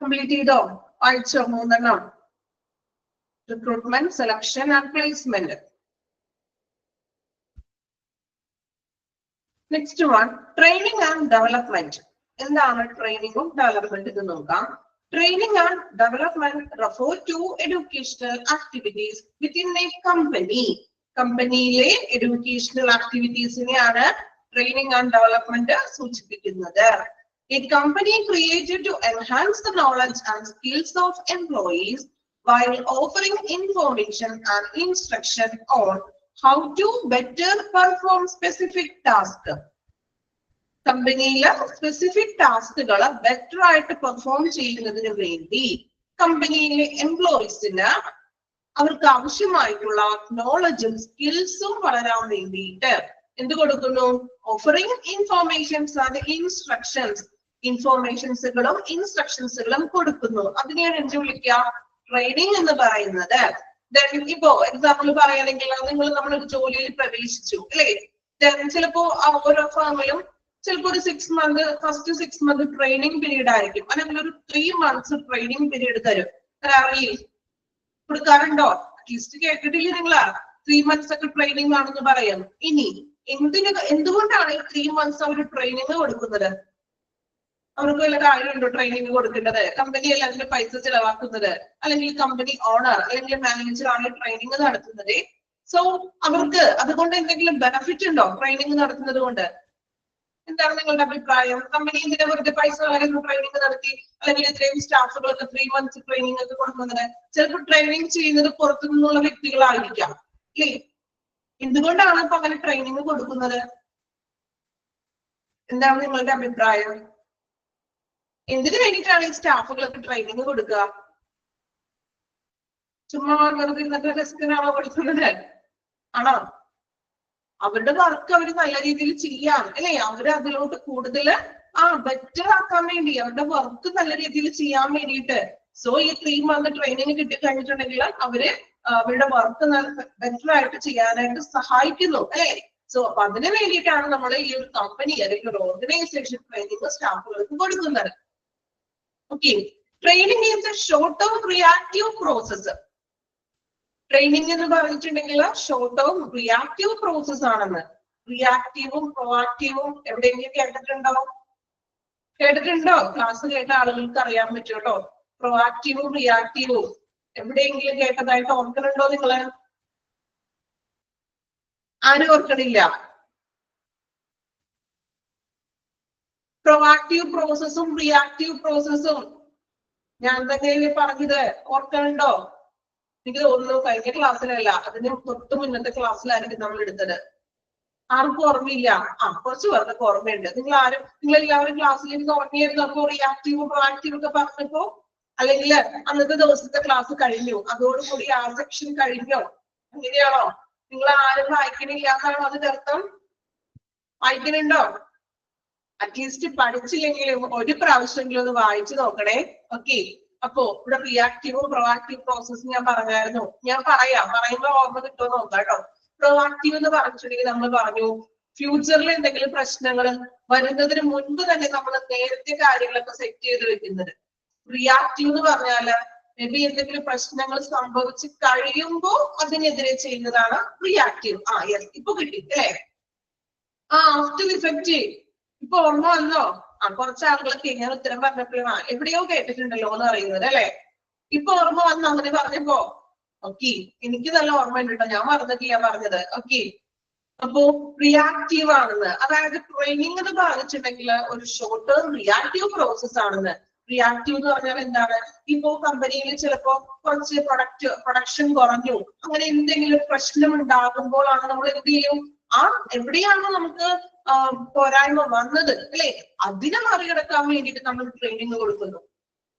കംപ്ലീറ്റ് ചെയ്തോ? വായിച്ചോ? 3 recruitment, selection and placement. Next one, training and development. എന്താണ് ട്രെയിനിങ്ങും ഡെവലപ്മെന്റ് എന്ന് നോക്കാം. Training and development refer to educational activities within a company. കമ്പനിയിലെ educational activities നെയാണ് training and development സൂചിപ്പിക്കുന്നത്. A company created to enhance the knowledge and skills of employees while offering information and instruction on how to better perform specific tasks. കമ്പനിയിലെ specific ടാസ്കുകൾ better ആയിട്ട് perform ചെയ്യുന്നതിന് വേണ്ടി കമ്പനിയിലെ എംപ്ലോയീസിന് അവർക്ക് ആവശ്യമായിട്ടുള്ള നോളജും സ്കിൽസും വളരാൻ വേണ്ടിയിട്ട് എന്ത് കൊടുക്കുന്നു? Offering informations and instructions. ഇൻഫോർമേഷൻസുകളും ഇൻസ്ട്രക്ഷൻസുകളും കൊടുക്കുന്നു. അതിനെയാണ് എന്ത് വിളിക്കുക? ട്രെയിനിങ് എന്ന് പറയുന്നത്. ഇപ്പോ എക്സാമ്പിൾ പറയുകയാണെങ്കിൽ നമ്മളൊരു ജോലിയിൽ പ്രവേശിച്ചു അല്ലെ? ചിലപ്പോ ഓരോ ഫാമിലും ചിലപ്പോൾ ഒരു 6 month, first 6 month training period ആയിരിക്കും, അല്ലെങ്കിൽ ഒരു 3 months ട്രെയിനിങ് പീരീഡ് തരും. കൊടുക്കാറുണ്ടോ? അറ്റ്ലീസ്റ്റ് കേട്ടിട്ടില്ലേ നിങ്ങളാ? 3 months ഒക്കെ ട്രെയിനിങ് ആണെന്ന് പറയാം. ഇനി എന്തുകൊണ്ടാണ് ഈ 3 months അവർ ട്രെയിനിങ് കൊടുക്കുന്നത്? അവർക്ക് വല്ല കാര്യമുണ്ടോ ട്രെയിനിങ് കൊടുക്കേണ്ടത്? കമ്പനി അല്ല അതിന്റെ പൈസ ചെലവാക്കുന്നത്, അല്ലെങ്കിൽ കമ്പനി ഓണർ അല്ലെങ്കിൽ മാനേജർ ആണ് ട്രെയിനിങ് നടത്തുന്നത്. സോ അവർക്ക് അതുകൊണ്ട് എന്തെങ്കിലും ബെനിഫിറ്റ് ഉണ്ടോ ട്രെയിനിങ് നടത്തുന്നത് കൊണ്ട്? എന്താണ് നിങ്ങളുടെ അഭിപ്രായം? കമ്പനി എന്തിനാ വെറുതെ പൈസ ട്രെയിനിങ് നടത്തി, അല്ലെങ്കിൽ ഇത്രയും സ്റ്റാഫുകളൊക്കെ 3 months ട്രെയിനിങ് ഒക്കെ കൊടുക്കുന്നത്? ചിലപ്പോൾ ട്രെയിനിങ് ചെയ്യുന്നത് പുറത്തു നിന്നുള്ള വ്യക്തികളായിരിക്കാം അല്ലേ? എന്തുകൊണ്ടാണ് ഇപ്പൊ അങ്ങനെ ട്രെയിനിങ് കൊടുക്കുന്നത്? എന്താണ് നിങ്ങളുടെ അഭിപ്രായം? എന്തിനു വേണ്ടിയിട്ടാണ് ഈ സ്റ്റാഫുകളൊക്കെ ട്രെയിനിങ് കൊടുക്കുക? ചുമ്മാ വെറുതെ ഇന്നത്തെ ഡെസ്കിനാണോ കൊടുക്കുന്നത്? ആണോ? അവരുടെ വർക്ക് അവർ നല്ല രീതിയിൽ ചെയ്യാം അല്ലെ? അവര് അതിലോട്ട് കൂടുതൽ ബെറ്റർ ആക്കാൻ വേണ്ടി, അവരുടെ വർക്ക് നല്ല രീതിയിൽ ചെയ്യാൻ വേണ്ടിയിട്ട്. സോ ഈ 3 month ട്രെയിനിങ് കിട്ടിക്കഴിഞ്ഞിട്ടുണ്ടെങ്കിൽ അവര് അവരുടെ വർക്ക് ബെറ്റർ ആയിട്ട് ചെയ്യാനായിട്ട് സഹായിക്കുന്നു അല്ലെ? സോ അപ്പൊ അതിനു വേണ്ടിയിട്ടാണ് നമ്മൾ ഈ ഒരു കമ്പനി അല്ലെങ്കിൽ ഒരു ഓർഗനൈസേഷൻ ട്രെയിനിങ് സ്റ്റാഫുകൾക്ക് കൊടുക്കുന്നത്. Okay, training is A short term reactive process. Training എന്ന് പറഞ്ഞിട്ടുണ്ടെങ്കിൽ ഷോർട്ട് ടേം റിയാക്റ്റീവ് പ്രോസസ് ആണെന്ന്. റിയാക്റ്റീവും പ്രൊആക്റ്റീവും എവിടെയെങ്കിലും കേട്ടിട്ടുണ്ടോ? ക്ലാസ് കേട്ട ആളുകൾക്ക് അറിയാൻ പറ്റും കേട്ടോ. പ്രൊആക്റ്റീവും റിയാക്റ്റീവും എവിടെയെങ്കിലും കേട്ടതായിട്ട് ഓർക്കുന്നുണ്ടോ നിങ്ങള്? ആരും ഓർക്കണില്ല? പ്രൊആക്റ്റീവ് പ്രോസസ്സും റിയാക്റ്റീവ് പ്രോസസ്സും ഞാൻ തന്നെ പറഞ്ഞത് ഓർക്കണുണ്ടോ? എനിക്ക് തോന്നുന്നു കഴിഞ്ഞ ക്ലാസ്സിലല്ല, അതിന് തൊട്ട് മുന്നത്തെ ക്ലാസ്സിലായിരിക്കും നമ്മൾ എടുത്തത്. ആർക്കും ഓർമ്മയില്ല? കുറച്ച് പേർക്ക് ഓർമ്മയുണ്ട്. നിങ്ങളെല്ലാവരും ക്ലാസ്സിലേക്ക് ഉറങ്ങിയായിരുന്നു അപ്പോ റിയാക്റ്റീവ് പ്രൊആക്റ്റീവ് ഒക്കെ പറഞ്ഞപ്പോ? അല്ലെങ്കിൽ അന്നത്തെ ദിവസത്തെ ക്ലാസ് കഴിഞ്ഞു, അതോടുകൂടി ആ സെക്ഷൻ കഴിഞ്ഞോ? അങ്ങനെയാണോ? നിങ്ങൾ ആരും വായിക്കണില്ല എന്നാണോ അതിന്റെ അർത്ഥം? വായിക്കണുണ്ടോ? അറ്റ്ലീസ്റ്റ് പഠിച്ചില്ലെങ്കിലും ഒരു പ്രാവശ്യമെങ്കിലും ഒന്ന് വായിച്ചു നോക്കണേ. ഓക്കെ, അപ്പോ ഇവിടെ റിയാക്റ്റീവും പ്രൊആക്റ്റീവ് പ്രോസസ് ഞാൻ പറഞ്ഞായിരുന്നു. ഞാൻ പറയുമ്പോ ഓർമ്മ കിട്ടുമോ നോക്കാം കേട്ടോ. പ്രൊആക്റ്റീവ് എന്ന് പറഞ്ഞിട്ടുണ്ടെങ്കിൽ നമ്മൾ പറഞ്ഞു ഫ്യൂച്ചറിൽ എന്തെങ്കിലും പ്രശ്നങ്ങൾ വരുന്നതിന് മുൻപ് തന്നെ നമ്മൾ നേരത്തെ കാര്യങ്ങളൊക്കെ സെറ്റ് ചെയ്ത് വെക്കുന്നത്. റിയാക്റ്റീവ് എന്ന് പറഞ്ഞാല് മേ ബി എന്തെങ്കിലും പ്രശ്നങ്ങൾ സംഭവിച്ച് കഴിയുമ്പോ അതിനെതിരെ ചെയ്യുന്നതാണ് റിയാക്റ്റീവ്. യെസ്, ഇപ്പൊ കിട്ടി അല്ലേ? ആഫ്റ്റർ ഇഫക്റ്റ് ഇപ്പൊ ഓർമ്മ വന്നോ? കുറച്ച് ആളുകളൊക്കെ ഇങ്ങനെ ഉത്തരം പറഞ്ഞപ്പോഴാണ് എവിടെയോ കേട്ടിട്ടുണ്ടല്ലോ എന്ന് അറിയുന്നത് അല്ലെ? ഇപ്പൊ ഓർമ്മ വന്നു അങ്ങനെ പറഞ്ഞപ്പോ? ഓക്കെ, എനിക്ക് നല്ല ഓർമ്മയുണ്ട് കേട്ടോ, ഞാൻ മറന്നിട്ടില്ല പറഞ്ഞത്. ഓക്കെ, അപ്പോ റിയാക്റ്റീവ് ആണെന്ന്, അതായത് ട്രെയിനിങ് എന്ന് പറഞ്ഞിട്ടുണ്ടെങ്കിൽ ഒരു ഷോർട്ട് ടേം റിയാക്റ്റീവ് പ്രോസസ് ആണെന്ന്. റിയാക്റ്റീവ് എന്ന് പറഞ്ഞാൽ എന്താണ്? ഇപ്പോ കമ്പനിയിൽ ചിലപ്പോ കുറച്ച് പ്രൊഡക്ഷൻ കുറഞ്ഞു, അങ്ങനെ എന്തെങ്കിലും പ്രശ്നം ഉണ്ടാകുമ്പോഴാണ് നമ്മൾ എന്ത് ചെയ്യും? എവിടെയാണോ നമുക്ക് പോരായ്മ വന്നത് അല്ലെ, അതിനെ മറികടക്കാൻ വേണ്ടിയിട്ട് നമ്മൾ ട്രെയിനിങ് കൊടുക്കുന്നു.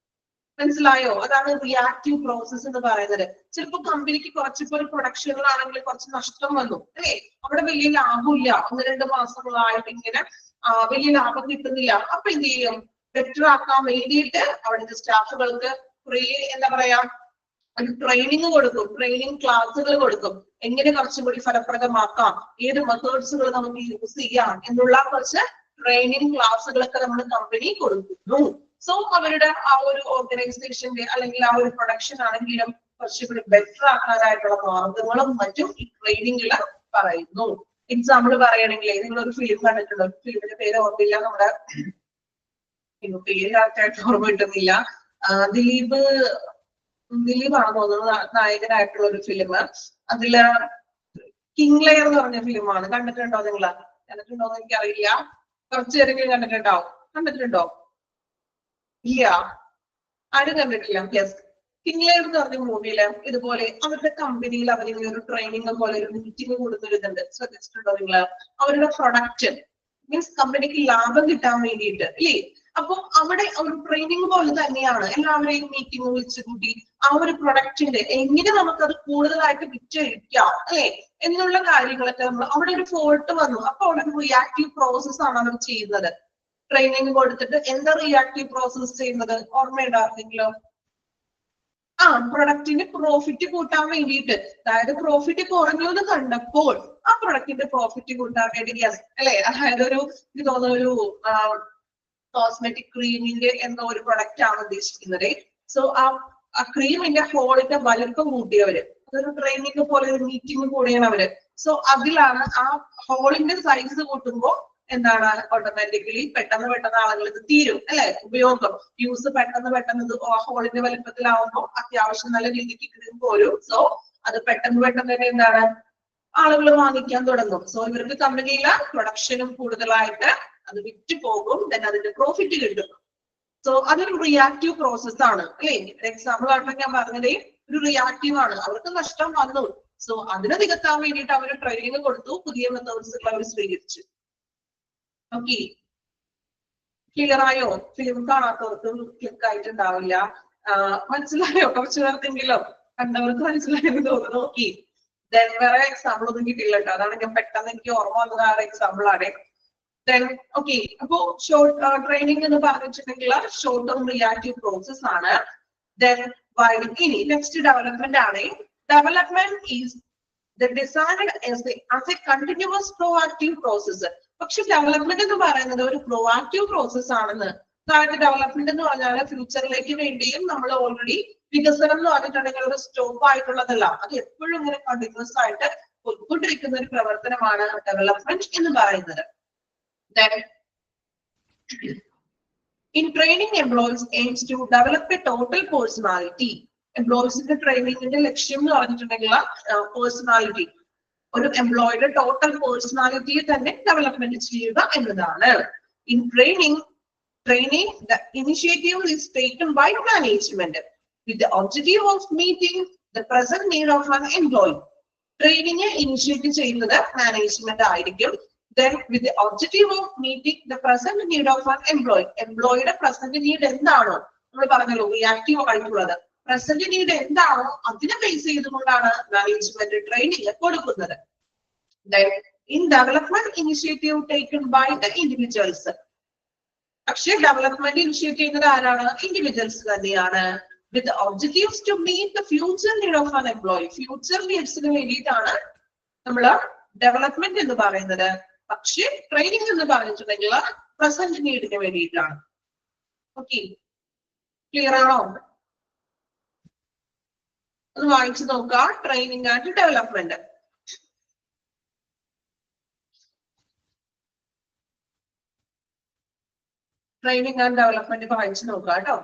മനസ്സിലായോ? അതാണ് റിയാക്റ്റീവ് പ്രോസസ് എന്ന് പറയുന്നത്. ചിലപ്പോ കമ്പനിക്ക് കുറച്ചിപ്പോ ഒരു പ്രൊഡക്ഷനിലാണെങ്കിൽ കുറച്ച് നഷ്ടം വന്നു അല്ലെ, അവിടെ വലിയ ലാഭമില്ല, 1-2 മാസങ്ങളായിട്ട് ഇങ്ങനെ വലിയ ലാഭം കിട്ടുന്നില്ല. അപ്പൊ എന്ത് ചെയ്യും? ബെറ്റർ ആക്കാൻ വേണ്ടിയിട്ട് അവിടുത്തെ സ്റ്റാഫുകൾക്ക് കുറേ എന്താ പറയാ ഒരു ട്രെയിനിങ് കൊടുക്കും, ട്രെയിനിങ് ക്ലാസ്സുകൾ കൊടുക്കും. എങ്ങനെ കുറച്ചും കൂടി ഫലപ്രദമാക്കാം, ഏത് മെത്തേഡ്സുകൾ നമുക്ക് യൂസ് ചെയ്യാം എന്നുള്ള കുറച്ച് ട്രെയിനിങ് ക്ലാസ്സുകളൊക്കെ നമ്മൾ കമ്പനി കൊടുക്കുന്നു. സോ അവരുടെ ആ ഒരു ഓർഗനൈസേഷന്റെ അല്ലെങ്കിൽ ആ ഒരു പ്രൊഡക്ഷൻ ആണെങ്കിലും കുറച്ചുകൂടി ബെറ്റർ ആക്കാനായിട്ടുള്ള മാർഗങ്ങളും മറ്റും ഈ ട്രെയിനിങ്ങിൽ പറയുന്നു. എക്സാമ്പിൾ പറയുകയാണെങ്കിൽ നിങ്ങൾ ഒരു ഫിലിം കണ്ടിട്ടുണ്ടോ? ഫിലിമിന്റെ പേര് ഓർമ്മയില്ല, നമ്മുടെ പേര് കറക്റ്റായിട്ട് ഓർമ്മ കിട്ടുന്നില്ല. ദിലീപാണ് തോന്നുന്നത് നായകനായിട്ടുള്ള ഒരു ഫിലിം. അതില് കിങ് ലെയർ എന്ന് പറഞ്ഞ ഫിലിമാണ്. കണ്ടിട്ടുണ്ടോ നിങ്ങള്? കണ്ടിട്ടുണ്ടോ എന്ന് എനിക്കറിയില്ല. കുറച്ചുപേരെങ്കിലും കണ്ടിട്ടുണ്ടോ? ഇല്ല, ആരും കണ്ടിട്ടില്ല. യെസ്, കിങ് ലെയർ എന്ന് പറഞ്ഞ മൂവിയില് ഇതുപോലെ അവരുടെ കമ്പനിയിൽ അവരിങ്ങനെ ഒരു ട്രെയിനിങ് പോലെ ഒരു മീറ്റിംഗ് കൊടുത്തിരുന്നുണ്ട്. ശ്രദ്ധിച്ചിട്ടുണ്ടോ നിങ്ങള്? അവരുടെ പ്രൊഡക്റ്റ് മീൻസ് കമ്പനിക്ക് ലാഭം കിട്ടാൻ വേണ്ടിയിട്ട് അല്ലേ. അപ്പൊ അവിടെ ഒരു ട്രെയിനിങ് പോലെ തന്നെയാണ്. എല്ലാവരെയും മീറ്റിംഗ് വിളിച്ചു കൂട്ടി ആ ഒരു പ്രൊഡക്റ്റിന്റെ എങ്ങനെ നമുക്കത് കൂടുതലായിട്ട് വിറ്റഴിക്കാം അല്ലെ എന്നുള്ള കാര്യങ്ങളൊക്കെ നമ്മൾ, അവിടെ ഒരു ഫോൾട്ട് വന്നു, അപ്പൊ അവിടെ ഒരു റിയാക്റ്റീവ് പ്രോസസ് ആണ് അവർ ചെയ്യുന്നത്. ട്രെയിനിങ് കൊടുത്തിട്ട് എന്താ റിയാക്റ്റീവ് പ്രോസസ് ചെയ്യുന്നത്? ഓർമ്മയുണ്ടായിരുന്നെങ്കിലോ? പ്രൊഡക്റ്റിന്റെ പ്രോഫിറ്റ് കൂട്ടാൻ വേണ്ടിയിട്ട്, അതായത് പ്രോഫിറ്റ് കുറഞ്ഞു എന്ന് കണ്ടപ്പോൾ ആ പ്രൊഡക്റ്റിന്റെ പ്രോഫിറ്റ് കൂട്ടാൻ വേണ്ടി അല്ലെ, അതായത് എനിക്ക് തോന്നുന്ന ഒരു കോസ്മെറ്റിക് ക്രീമിന്റെ എന്ന ഒരു പ്രൊഡക്റ്റ് ആണ് ഉദ്ദേശിക്കുന്നത്. സോ ആ ക്രീമിന്റെ ഹോളിന്റെ വലിപ്പം കൂട്ടിയവര്, അതൊരു ട്രെയിനിങ് പോലെ ഒരു മീറ്റിംഗ് കൂടിയാണ് അവര്. സോ അതിലാണ് ആ ഹോളിന്റെ സൈസ് കൂട്ടുമ്പോൾ എന്താണ് ഓട്ടോമാറ്റിക്കലി പെട്ടെന്ന് ആളുകൾ ഇത് തീരും അല്ലെ, ഉപയോഗം യൂസ് പെട്ടെന്ന് ഹോളിന്റെ വലിപ്പത്തിലാവുമ്പോൾ അത്യാവശ്യം നല്ല രീതിക്ക് ക്രീം പോരും. സോ അത് പെട്ടെന്ന് തന്നെ എന്താണ് ആളുകൾ വാങ്ങിക്കാൻ തുടങ്ങും. സോ ഇവർക്ക് കമ്പനിയിലെ പ്രൊഡക്ഷനും കൂടുതലായിട്ട് അത് വിറ്റ് പോകും, then അതിന്റെ പ്രോഫിറ്റ് കിട്ടും. സോ അതൊരു റിയാക്റ്റീവ് പ്രോസസ് ആണ് അല്ലെ. എക്സാമ്പിൾ ആയിട്ട് ഞാൻ പറഞ്ഞത് ഒരു റിയാക്റ്റീവ് ആണ്. അവർക്ക് നഷ്ടം വന്നു, സോ അതിനെ നികത്താൻ വേണ്ടിയിട്ട് അവർ ട്രെയിനിങ് കൊടുത്തു, പുതിയ മെത്തേഡ്സ് അവർ സ്വീകരിച്ചു. ഓക്കെ, ക്ലിയർ ആയോ? ഫിലിം കാണാത്തവർക്ക് ക്ലിക്ക് ആയിട്ടുണ്ടാവില്ല. മനസ്സിലായോ? കുറച്ചു പേർക്കെങ്കിലും കണ്ടവർക്ക് മനസ്സിലായെന്ന് തോന്നുന്നു. ഓക്കെ, ദെൻ വേറെ എക്സാമ്പിൾ ഒന്നും കിട്ടില്ല കേട്ടോ, അതാണ് ഞാൻ പെട്ടെന്ന് എനിക്ക് ഓർമ്മ വന്നത് ആ എക്സാമ്പിൾ ആണ്. ദെൻ ഓക്കെ, അപ്പോ ട്രെയിനിങ് എന്ന് പറഞ്ഞിട്ടുണ്ടെങ്കിൽ ഷോർട്ട് ടേം റിയാക്റ്റീവ് പ്രോസസ് ആണ്. ദെൻ ഇനി നെക്സ്റ്റ് ഡെവലപ്മെന്റ് ആണ്. Development is designed as a continuous proactive process. പക്ഷെ ഡെവലപ്മെന്റ് എന്ന് പറയുന്നത് ഒരു പ്രോആക്റ്റീവ് പ്രോസസ് ആണെന്ന്. അതായത് ഡെവലപ്മെന്റ് എന്ന് പറഞ്ഞാൽ ഫ്യൂച്ചറിലേക്ക് വേണ്ടിയും നമ്മൾ ഓൾറെഡി വികസനം എന്ന് പറഞ്ഞിട്ടുണ്ടെങ്കിൽ ഒരു സ്റ്റോപ്പ് ആയിട്ടുള്ളതല്ല, അത് എപ്പോഴും ഇങ്ങനെ കണ്ടിന്യൂസ് ആയിട്ട് പോയിക്കൊണ്ടിരിക്കുന്ന ഒരു പ്രവർത്തനമാണ് ഡെവലപ്മെന്റ് എന്ന് പറയുന്നത്. In training, employees aims to develop a total personality. എംപ്ലോയീസിന്റെ ട്രെയിനിങ്ങിന്റെ ലക്ഷ്യം എന്ന് പറഞ്ഞിട്ടുണ്ടെങ്കിൽ പേഴ്സണാലിറ്റി, ഒരു എംപ്ലോയിയുടെ ടോട്ടൽ പേഴ്സണാലിറ്റിയെ തന്നെ ഡെവലപ്മെന്റ് ചെയ്യുക എന്നതാണ്. In training the initiative is taken by management with the objective of meeting the present need of an employee. Training initiate ചെയ്യുന്നത് management ആയിരിക്കും. Then with the objective of meeting the present need of an employee. എംപ്ലോയിയുടെ present need എന്താണോ, നമ്മൾ പറഞ്ഞല്ലോ reactive ആയിട്ടുള്ളത്, present need എന്താണോ അതിനെ base ചെയ്തുകൊണ്ടാണ് മാനേജ്മെന്റ് ട്രെയിനിങ് കൊടുക്കുന്നത്. In development initiative taken by the individuals. പക്ഷേ ഡെവലപ്മെന്റ് ഇനിഷ്യേറ്റ് ചെയ്യുന്നത് ആരാണ്? ഇൻഡിവിജ്വൽസ് തന്നെയാണ്. With objectives to meet the future need of an employee. Future നീഡ്സിന് വേണ്ടിയിട്ടാണ് നമ്മൾ ഡെവലപ്മെന്റ് എന്ന് പറയുന്നത്. പക്ഷേ ട്രെയിനിങ് എന്ന് പറഞ്ഞിട്ടുണ്ടെങ്കിൽ പ്രസന്റ് നീഡിന് വേണ്ടിയിട്ടാണ്. ഓക്കെ, ക്ലിയർ ആണോ? ഒന്ന് വായിച്ചു നോക്കുക. Training and development. Training and development വായിച്ചു നോക്കുക കേട്ടോ.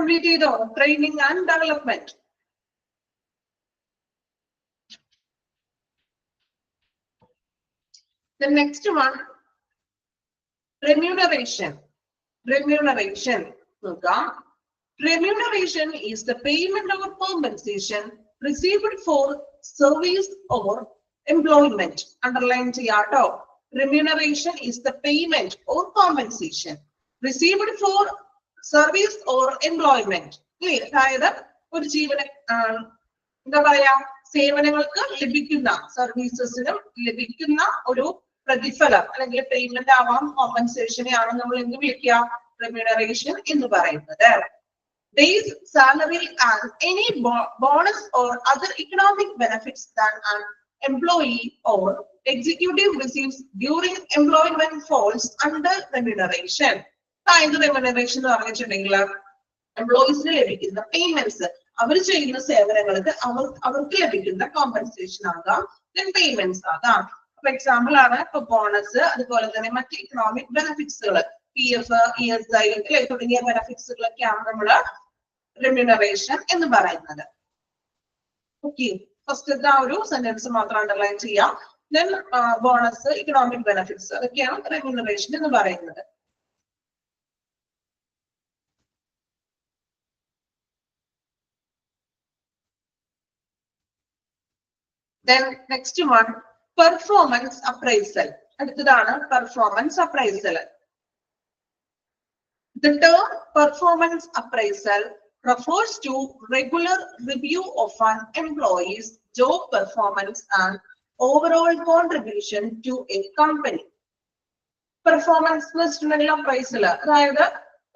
കംപ്ലീറ്റ് ചെയ്തോ? Training and development. The next one, remuneration. Remuneration. Remuneration is the payment or compensation received for service or employment. Underline cheyato. Remuneration is the payment or compensation received for service or employment. അതായത് ഒരു എന്താ പറയാ, സേവനങ്ങൾക്ക് ലഭിക്കുന്ന, സർവീസസിനും ലഭിക്കുന്ന ഒരു പ്രതിഫലം അല്ലെങ്കിൽ പേയ്മെന്റ് ആവാം, കോമ്പൻസേഷനെ ആണ് നമ്മൾ എന്ത് വിളിക്കുക? റെമ്യൂണറേഷൻ എന്ന് പറയുന്നത്. Base salary and any bonus or other economic benefits that an employee or executive receives during employment falls under remuneration. അതായത് remuneration എന്ന് പറഞ്ഞിട്ടുണ്ടെങ്കിൽ എംപ്ലോയീസിന് ലഭിക്കുന്ന പേയ്മെന്റ്സ്, അവർ ചെയ്യുന്ന സേവനങ്ങൾക്ക് അവർക്ക് ലഭിക്കുന്ന കോമ്പൻസേഷൻ ആകാം, പേയ്മെന്റ്സ് ആകാം. അപ്പൊ എക്സാമ്പിൾ ആണ് ഇപ്പൊ ബോണസ്, അതുപോലെ തന്നെ മറ്റ് ഇക്കണോമിക് ബെനിഫിറ്റ്സുകൾ, PF, ESI തുടങ്ങിയ ബെനിഫിറ്റ്സുകളൊക്കെയാണ് നമ്മള് റെമ്യൂണറേഷൻ എന്ന് പറയുന്നത്. ഓക്കെ, ഫസ്റ്റ് ആ ഒരു സെന്റൻസ് മാത്രം അണ്ടർലൈൻ ചെയ്യാം. ദെൻ ബോണസ്, ഇക്കണോമിക് ബെനിഫിറ്റ്സ്, അതൊക്കെയാണ് റെമ്യൂണറേഷൻ എന്ന് പറയുന്നത്. Then next one, performance appraisal. അടുത്തതാണ് performance appraisal. The term performance appraisal refers to regular review of an employee's job performance and overall contribution to a company. Performance appraisal അതായത്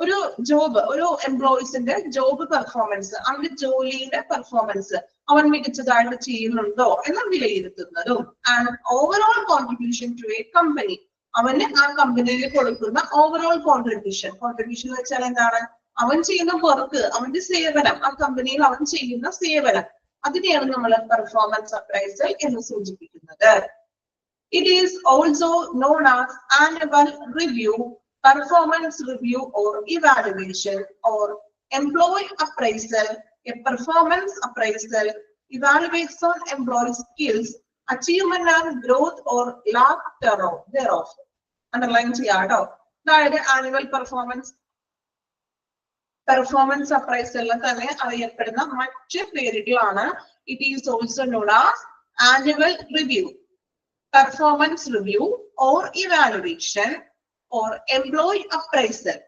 ഒരു job, ഒരു എംപ്ലോയീസിന്റെ job performance, അവന്റെ ജോലിയുടെ performance അവൻ മികച്ചതായിട്ട് ചെയ്യുന്നുണ്ടോ എന്ന് വിലയിരുത്തുന്നതും, and overall contribution to a company, അവന് ആ കമ്പനിയിൽ കൊടുക്കുന്ന ഓവറോൾ കോൺട്രിബ്യൂഷൻ. കോൺട്രിബ്യൂഷൻ എന്ന് വെച്ചാൽ എന്താണ്? അവൻ ചെയ്യുന്ന വർക്ക്, അവന്റെ സേവനം, ആ കമ്പനിയിൽ അവൻ ചെയ്യുന്ന സേവനം, അതിനെയാണ് നമ്മൾ പെർഫോമൻസ് അപ്രൈസൽ എന്ന് സൂചിപ്പിക്കുന്നത്. It is also known as annual review, performance review or evaluation, or employee appraisal. A performance appraisal evaluates on employee skills, achievement and growth or lack thereof. Underline ചെയ്യാട്ടോ. അതായത് ആനുവൽ പെർഫോമൻസ് അപ്രൈസൽ തന്നെ അറിയപ്പെടുന്ന മറ്റ് പേരുകളാണ്. It is also known as annual review, performance review or evaluation, or employee appraisal.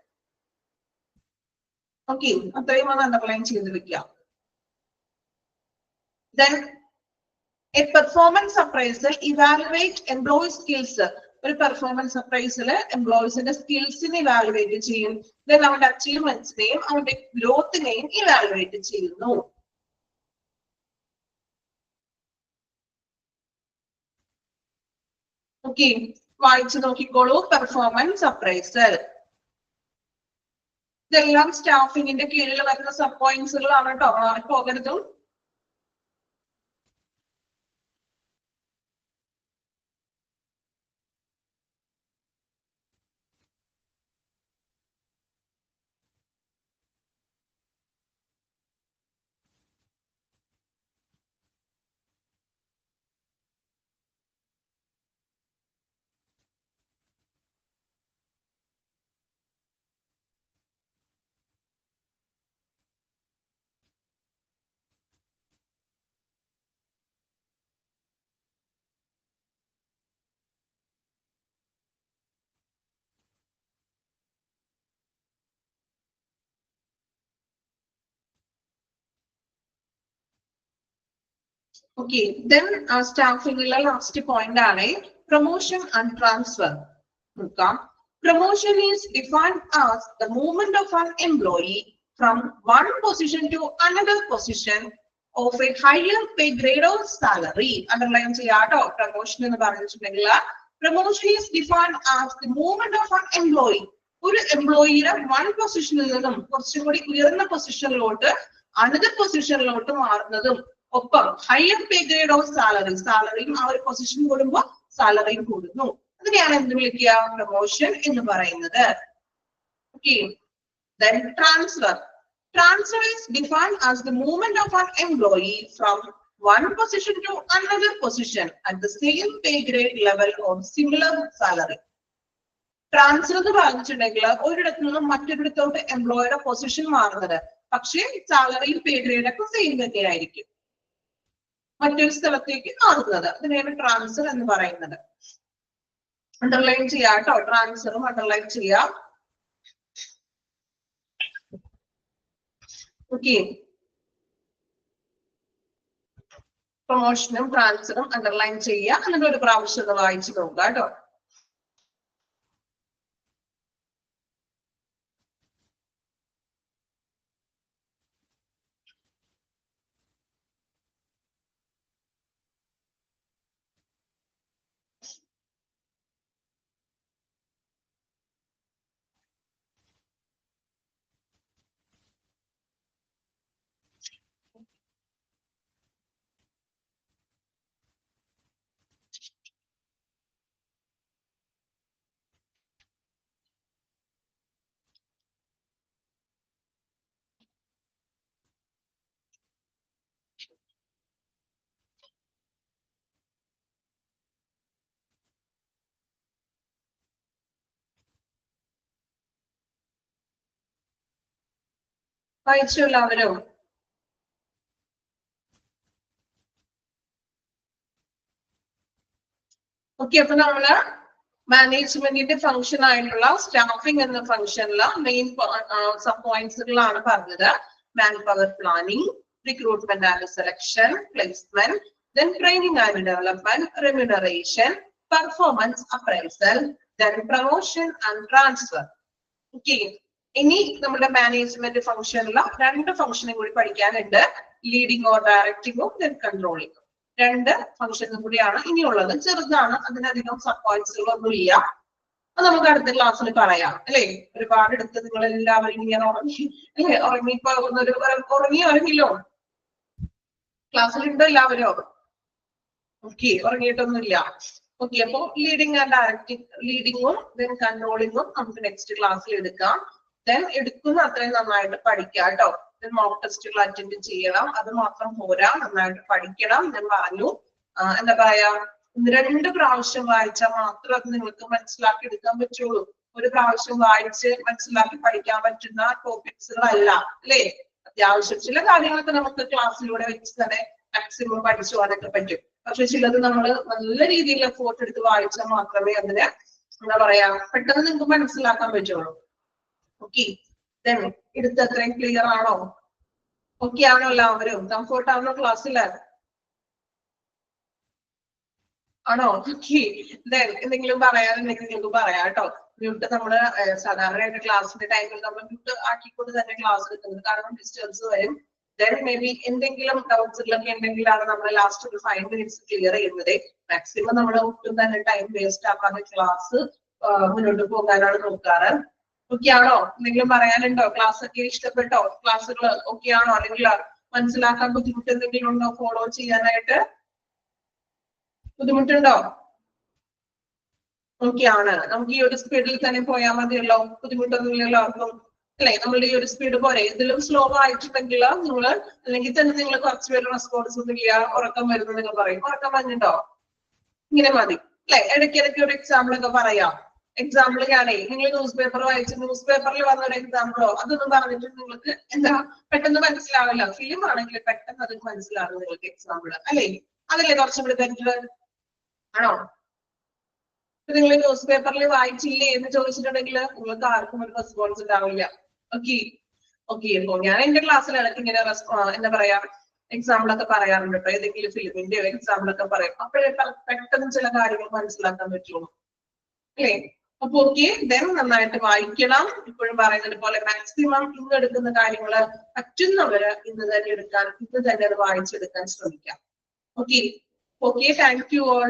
Okay, അത്രയും ഒന്ന് underline ചെയ്ത് വെക്കാം. Then a performance appraisal evaluate employee skills. ഒരു പെർഫോമൻസ് അപ്രൈസൽ എംപ്ലോയീസിന്റെ സ്കിൽസിനെ ഇവാലുവേറ്റ് ചെയ്യും. Then അവന്റെ അച്ചീവ്മെന്റ്സിനെയും അവന്റെ ഗ്രോത്തിനെയും ഇവാലുവേറ്റ് ചെയ്യുന്നു. ഓക്കെ, വായിച്ചു നോക്കിക്കോളൂ. പെർഫോമൻസ് അപ്രൈസൽ ഇതെല്ലാം സ്റ്റാഫിങ്ങിന്റെ കീഴിൽ വരുന്ന സബ് പോയിന്റ്സുകളാണ് കേട്ടോ, പോകരുതും. Okay, then staffing last point ആണ് promotion and transfer. Promotion is defined as the movement of an employee from one position to another position of a higher pay grade or salary. Underline ചെയ്യാട്ടോ. Promotion എന്ന് പറഞ്ഞിട്ടുണ്ടെങ്കിൽ promotion is defined as the movement of an employee. ഒരു എംപ്ലോയിയുടെ one പൊസിഷനിൽ നിന്നും കുറച്ചും കൂടി ഉയർന്ന പൊസിഷനിലോട്ട് another പൊസിഷനിലോട്ട് മാറുന്നതും, ഒപ്പം ഹയർ പേ ഗ്രേഡ് ഓഫ് സാലറിയും ആ ഒരു പൊസിഷൻ കൂടുമ്പോൾ സാലറിയും കൂടുന്നു. അതിനെയാണ് എന്ത് വിളിക്കുക? പ്രൊമോഷൻ എന്ന് പറയുന്നത്. Okay, then transfer. Transfer is defined as the movement of an employee from one position to another position at the same pay grade level or similar salary. Transfer എന്ന് പറഞ്ഞിട്ടുണ്ടെങ്കിൽ ഒരിടത്തു നിന്നും മറ്റൊരിടത്തോട്ട് എംപ്ലോയിയുടെ പൊസിഷൻ മാറുന്നത്, പക്ഷേ സാലറിയും പേ ഗ്രേഡ് ഒക്കെ സെയിം തന്നെ ആയിരിക്കും. മറ്റൊരു സ്ഥലത്തേക്ക് മാറുന്നത് അതിനെയാണ് ട്രാൻസ്ഫർ എന്ന് പറയുന്നത്. അണ്ടർലൈൻ ചെയ്യാം കേട്ടോ, ട്രാൻസ്ഫറും അണ്ടർലൈൻ ചെയ്യാം. ഓക്കെ, പ്രൊമോഷനും ട്രാൻസ്ഫറും അണ്ടർലൈൻ ചെയ്യുക. എന്നിട്ട് ഒരു പ്രാവശ്യം ഒന്ന് വായിച്ചു നോക്കുക കേട്ടോ. വായിച്ചു എല്ലാവരും? ഓക്കെ, അപ്പൊ നമ്മള് മാനേജ്മെന്റിന്റെ ഫംഗ്ഷൻ ആയിട്ടുള്ള സ്റ്റാഫിംഗ് എന്ന ഫംഗ്ഷനില് മെയിൻ സബ് പോയിന്റ്സുകളാണ് പറഞ്ഞത്. Man power planning, recruitment and selection, placement, then training and development, remuneration, performance appraisal, then promotion and transfer. Okay, ഇനി നമ്മുടെ മാനേജ്മെന്റ് ഫംഗ്ഷനിലെ രണ്ട് ഫംഗ്ഷനും കൂടി പഠിക്കാനുണ്ട്. ലീഡിംഗ് ഓർ ഡയറക്ടിങ്ങും then കൺട്രോളിങ്ങും. രണ്ട് ഫംഗ്ഷനും കൂടിയാണ് ഇനിയുള്ളത്. ചെറുതാണ്, അതിനധികം സബ് പോയിന്റ്സുകളൊന്നും ഇല്ല. അത് നമുക്ക് അടുത്ത ക്ലാസ്സിൽ പറയാം അല്ലെ. ഒരുപാട് എടുത്ത് നിങ്ങൾ എല്ലാവരും ഇങ്ങനെ ഉറങ്ങി അല്ലെ, ഉറങ്ങിപ്പോ ഉറങ്ങിയില്ലോ? ക്ലാസ്സിലുണ്ടോ എല്ലാവരും? ഓക്കെ, ഉറങ്ങിയിട്ടൊന്നുമില്ല. ഓക്കെ, അപ്പൊ ലീഡിംഗ് ആൻഡ് ഡയറക്ടിങ്, ലീഡിങ്ങും then കൺട്രോളിങ്ങും നമുക്ക് നെക്സ്റ്റ് ക്ലാസ്സിൽ എടുക്കാം. then എടുക്കുന്ന അത്രയും നന്നായിട്ട് പഠിക്കാം കേട്ടോ. മോക്ക് ടെസ്റ്റുകൾ അറ്റൻഡ് ചെയ്യണം, അത് മാത്രം പോരാ, നന്നായിട്ട് പഠിക്കണം. ഞാൻ പറഞ്ഞു എന്താ പറയാ, 2 പ്രാവശ്യം വായിച്ചാൽ മാത്രം അത് നിങ്ങൾക്ക് മനസ്സിലാക്കി എടുക്കാൻ പറ്റുള്ളൂ. ഒരു പ്രാവശ്യം വായിച്ച് മനസ്സിലാക്കി പഠിക്കാൻ പറ്റുന്ന ടോപ്പിക്സുകളല്ല അല്ലേ. അത്യാവശ്യം ചില കാര്യങ്ങളൊക്കെ നമുക്ക് ക്ലാസ്സിലൂടെ വെച്ച് തന്നെ മാക്സിമം പഠിച്ചു പോകാനൊക്കെ പറ്റും. പക്ഷെ ചിലത് നമ്മൾ നല്ല രീതിയിൽ എഫോർട്ട് എടുത്ത് വായിച്ചാൽ മാത്രമേ അതിന് എന്താ പറയാ പെട്ടെന്ന് നിങ്ങൾക്ക് മനസ്സിലാക്കാൻ പറ്റുള്ളൂ. ഓക്കെ, എടുത്ത് അത്രയും ക്ലിയർ ആണോ? ഓക്കെ ആണോ എല്ലാവരും? കംഫോർട്ട് ആണോ ക്ലാസ്സില്? ആണോ? ഓക്കെ, എന്തെങ്കിലും പറയാനുണ്ടെങ്കിൽ നിങ്ങൾക്ക് പറയാം കേട്ടോ. മ്യൂട്ട് നമ്മള് സാധാരണയായിട്ട് ക്ലാസ്സിന്റെ ടൈമിൽ നമ്മൾ മ്യൂട്ട് ആക്കിക്കൊണ്ട് തന്നെ ക്ലാസ് എടുക്കുന്നത്, കാരണം ഡിസ്റ്റർബൻസ് വരും. മേ ബി എന്തെങ്കിലും ഡൗട്ട്സിലൊക്കെ ഉണ്ടെങ്കിലാണ് നമ്മൾ ലാസ്റ്റ് ഒരു 5 minutes ക്ലിയർ ചെയ്യുന്നത്. മാക്സിമം നമ്മൾ ഒട്ടും തന്നെ ടൈം വേസ്റ്റ് ആക്കാതെ ക്ലാസ് മുന്നോട്ട് പോകാനാണ് നോക്കാറ്. ഓക്കെ ആണോ? എന്തെങ്കിലും പറയാനുണ്ടോ? ക്ലാസ് ഒക്കെ ഇഷ്ടപ്പെട്ടോ? ക്ലാസ്സുകൾ ഓക്കെ ആണോ? അല്ലെങ്കിൽ മനസ്സിലാക്കാൻ ബുദ്ധിമുട്ട് എന്തെങ്കിലും ഉണ്ടോ? ഫോളോ ചെയ്യാനായിട്ട് ബുദ്ധിമുട്ടുണ്ടോ? ഓക്കെ ആണ്, നമുക്ക് ഈ ഒരു സ്പീഡിൽ തന്നെ പോയാൽ മതിയല്ലോ, ബുദ്ധിമുട്ടൊന്നുമില്ലല്ലോ ആർക്കും അല്ലെ. നമ്മളുടെ ഈ ഒരു സ്പീഡ് പോരെ. ഇതിലും സ്ലോ ആയിട്ടുണ്ടെങ്കിൽ നിങ്ങൾ അല്ലെങ്കിൽ തന്നെ നിങ്ങൾ കുറച്ച് പേര് റെസ്പോൺസ് ഒന്നും ഇല്ല, ഉറക്കം വരുന്നു നിങ്ങൾ പറയും. ഉറക്കം വന്നിട്ടോ? ഇങ്ങനെ മതി അല്ലെ. ഇടയ്ക്കിടയ്ക്ക് ഒരു എക്സാമ്പിൾ ഒക്കെ പറയാം. എക്സാമ്പിൾ ഞാനേ, നിങ്ങൾ ന്യൂസ് പേപ്പർ വായിച്ച് ന്യൂസ് പേപ്പറിൽ വന്ന ഒരു എക്സാമ്പിളോ അതൊന്നും പറഞ്ഞിട്ട് നിങ്ങൾക്ക് എന്താ പെട്ടെന്ന് മനസ്സിലാവില്ല. ഫിലിം ആണെങ്കിൽ പെട്ടെന്ന് അത് മനസ്സിലാവും നിങ്ങൾക്ക് എക്സാമ്പിൾ അല്ലെ. അതല്ലേ കുറച്ചും കൂടി ബെറ്റർ ആണോ? നിങ്ങൾ ന്യൂസ് പേപ്പറിൽ വായിച്ചില്ലേ എന്ന് ചോദിച്ചിട്ടുണ്ടെങ്കിൽ നിങ്ങൾക്ക് ആർക്കും ഒരു റെസ്പോൺസ് ഉണ്ടാവില്ല. ഓക്കെ ഓക്കെ, അപ്പൊ ഞാൻ എന്റെ ക്ലാസ്സിൽ ഇടയ്ക്ക് ഇങ്ങനെ എന്താ പറയാ എക്സാമ്പിൾ ഒക്കെ പറയാറുണ്ട് കേട്ടോ. ഏതെങ്കിലും ഫിലിമിന്റെയോ എക്സാമ്പിൾ ഒക്കെ പറയും. അപ്പോഴേ പെട്ടെന്ന് ചില കാര്യങ്ങൾ മനസ്സിലാക്കാൻ പറ്റുള്ളൂ അല്ലേ. അപ്പൊ ഓക്കെ, നന്നായിട്ട് വായിക്കണം. ഇപ്പോഴും പറയുന്നത് പോലെ മാക്സിമം ഇന്ന് എടുക്കുന്ന കാര്യങ്ങള് പറ്റുന്നവര് ഇന്ന് തന്നെ എടുക്കാൻ, ഇന്ന് തന്നെ അത് വായിച്ചെടുക്കാൻ ശ്രമിക്കാം. Okay okay, thank you all.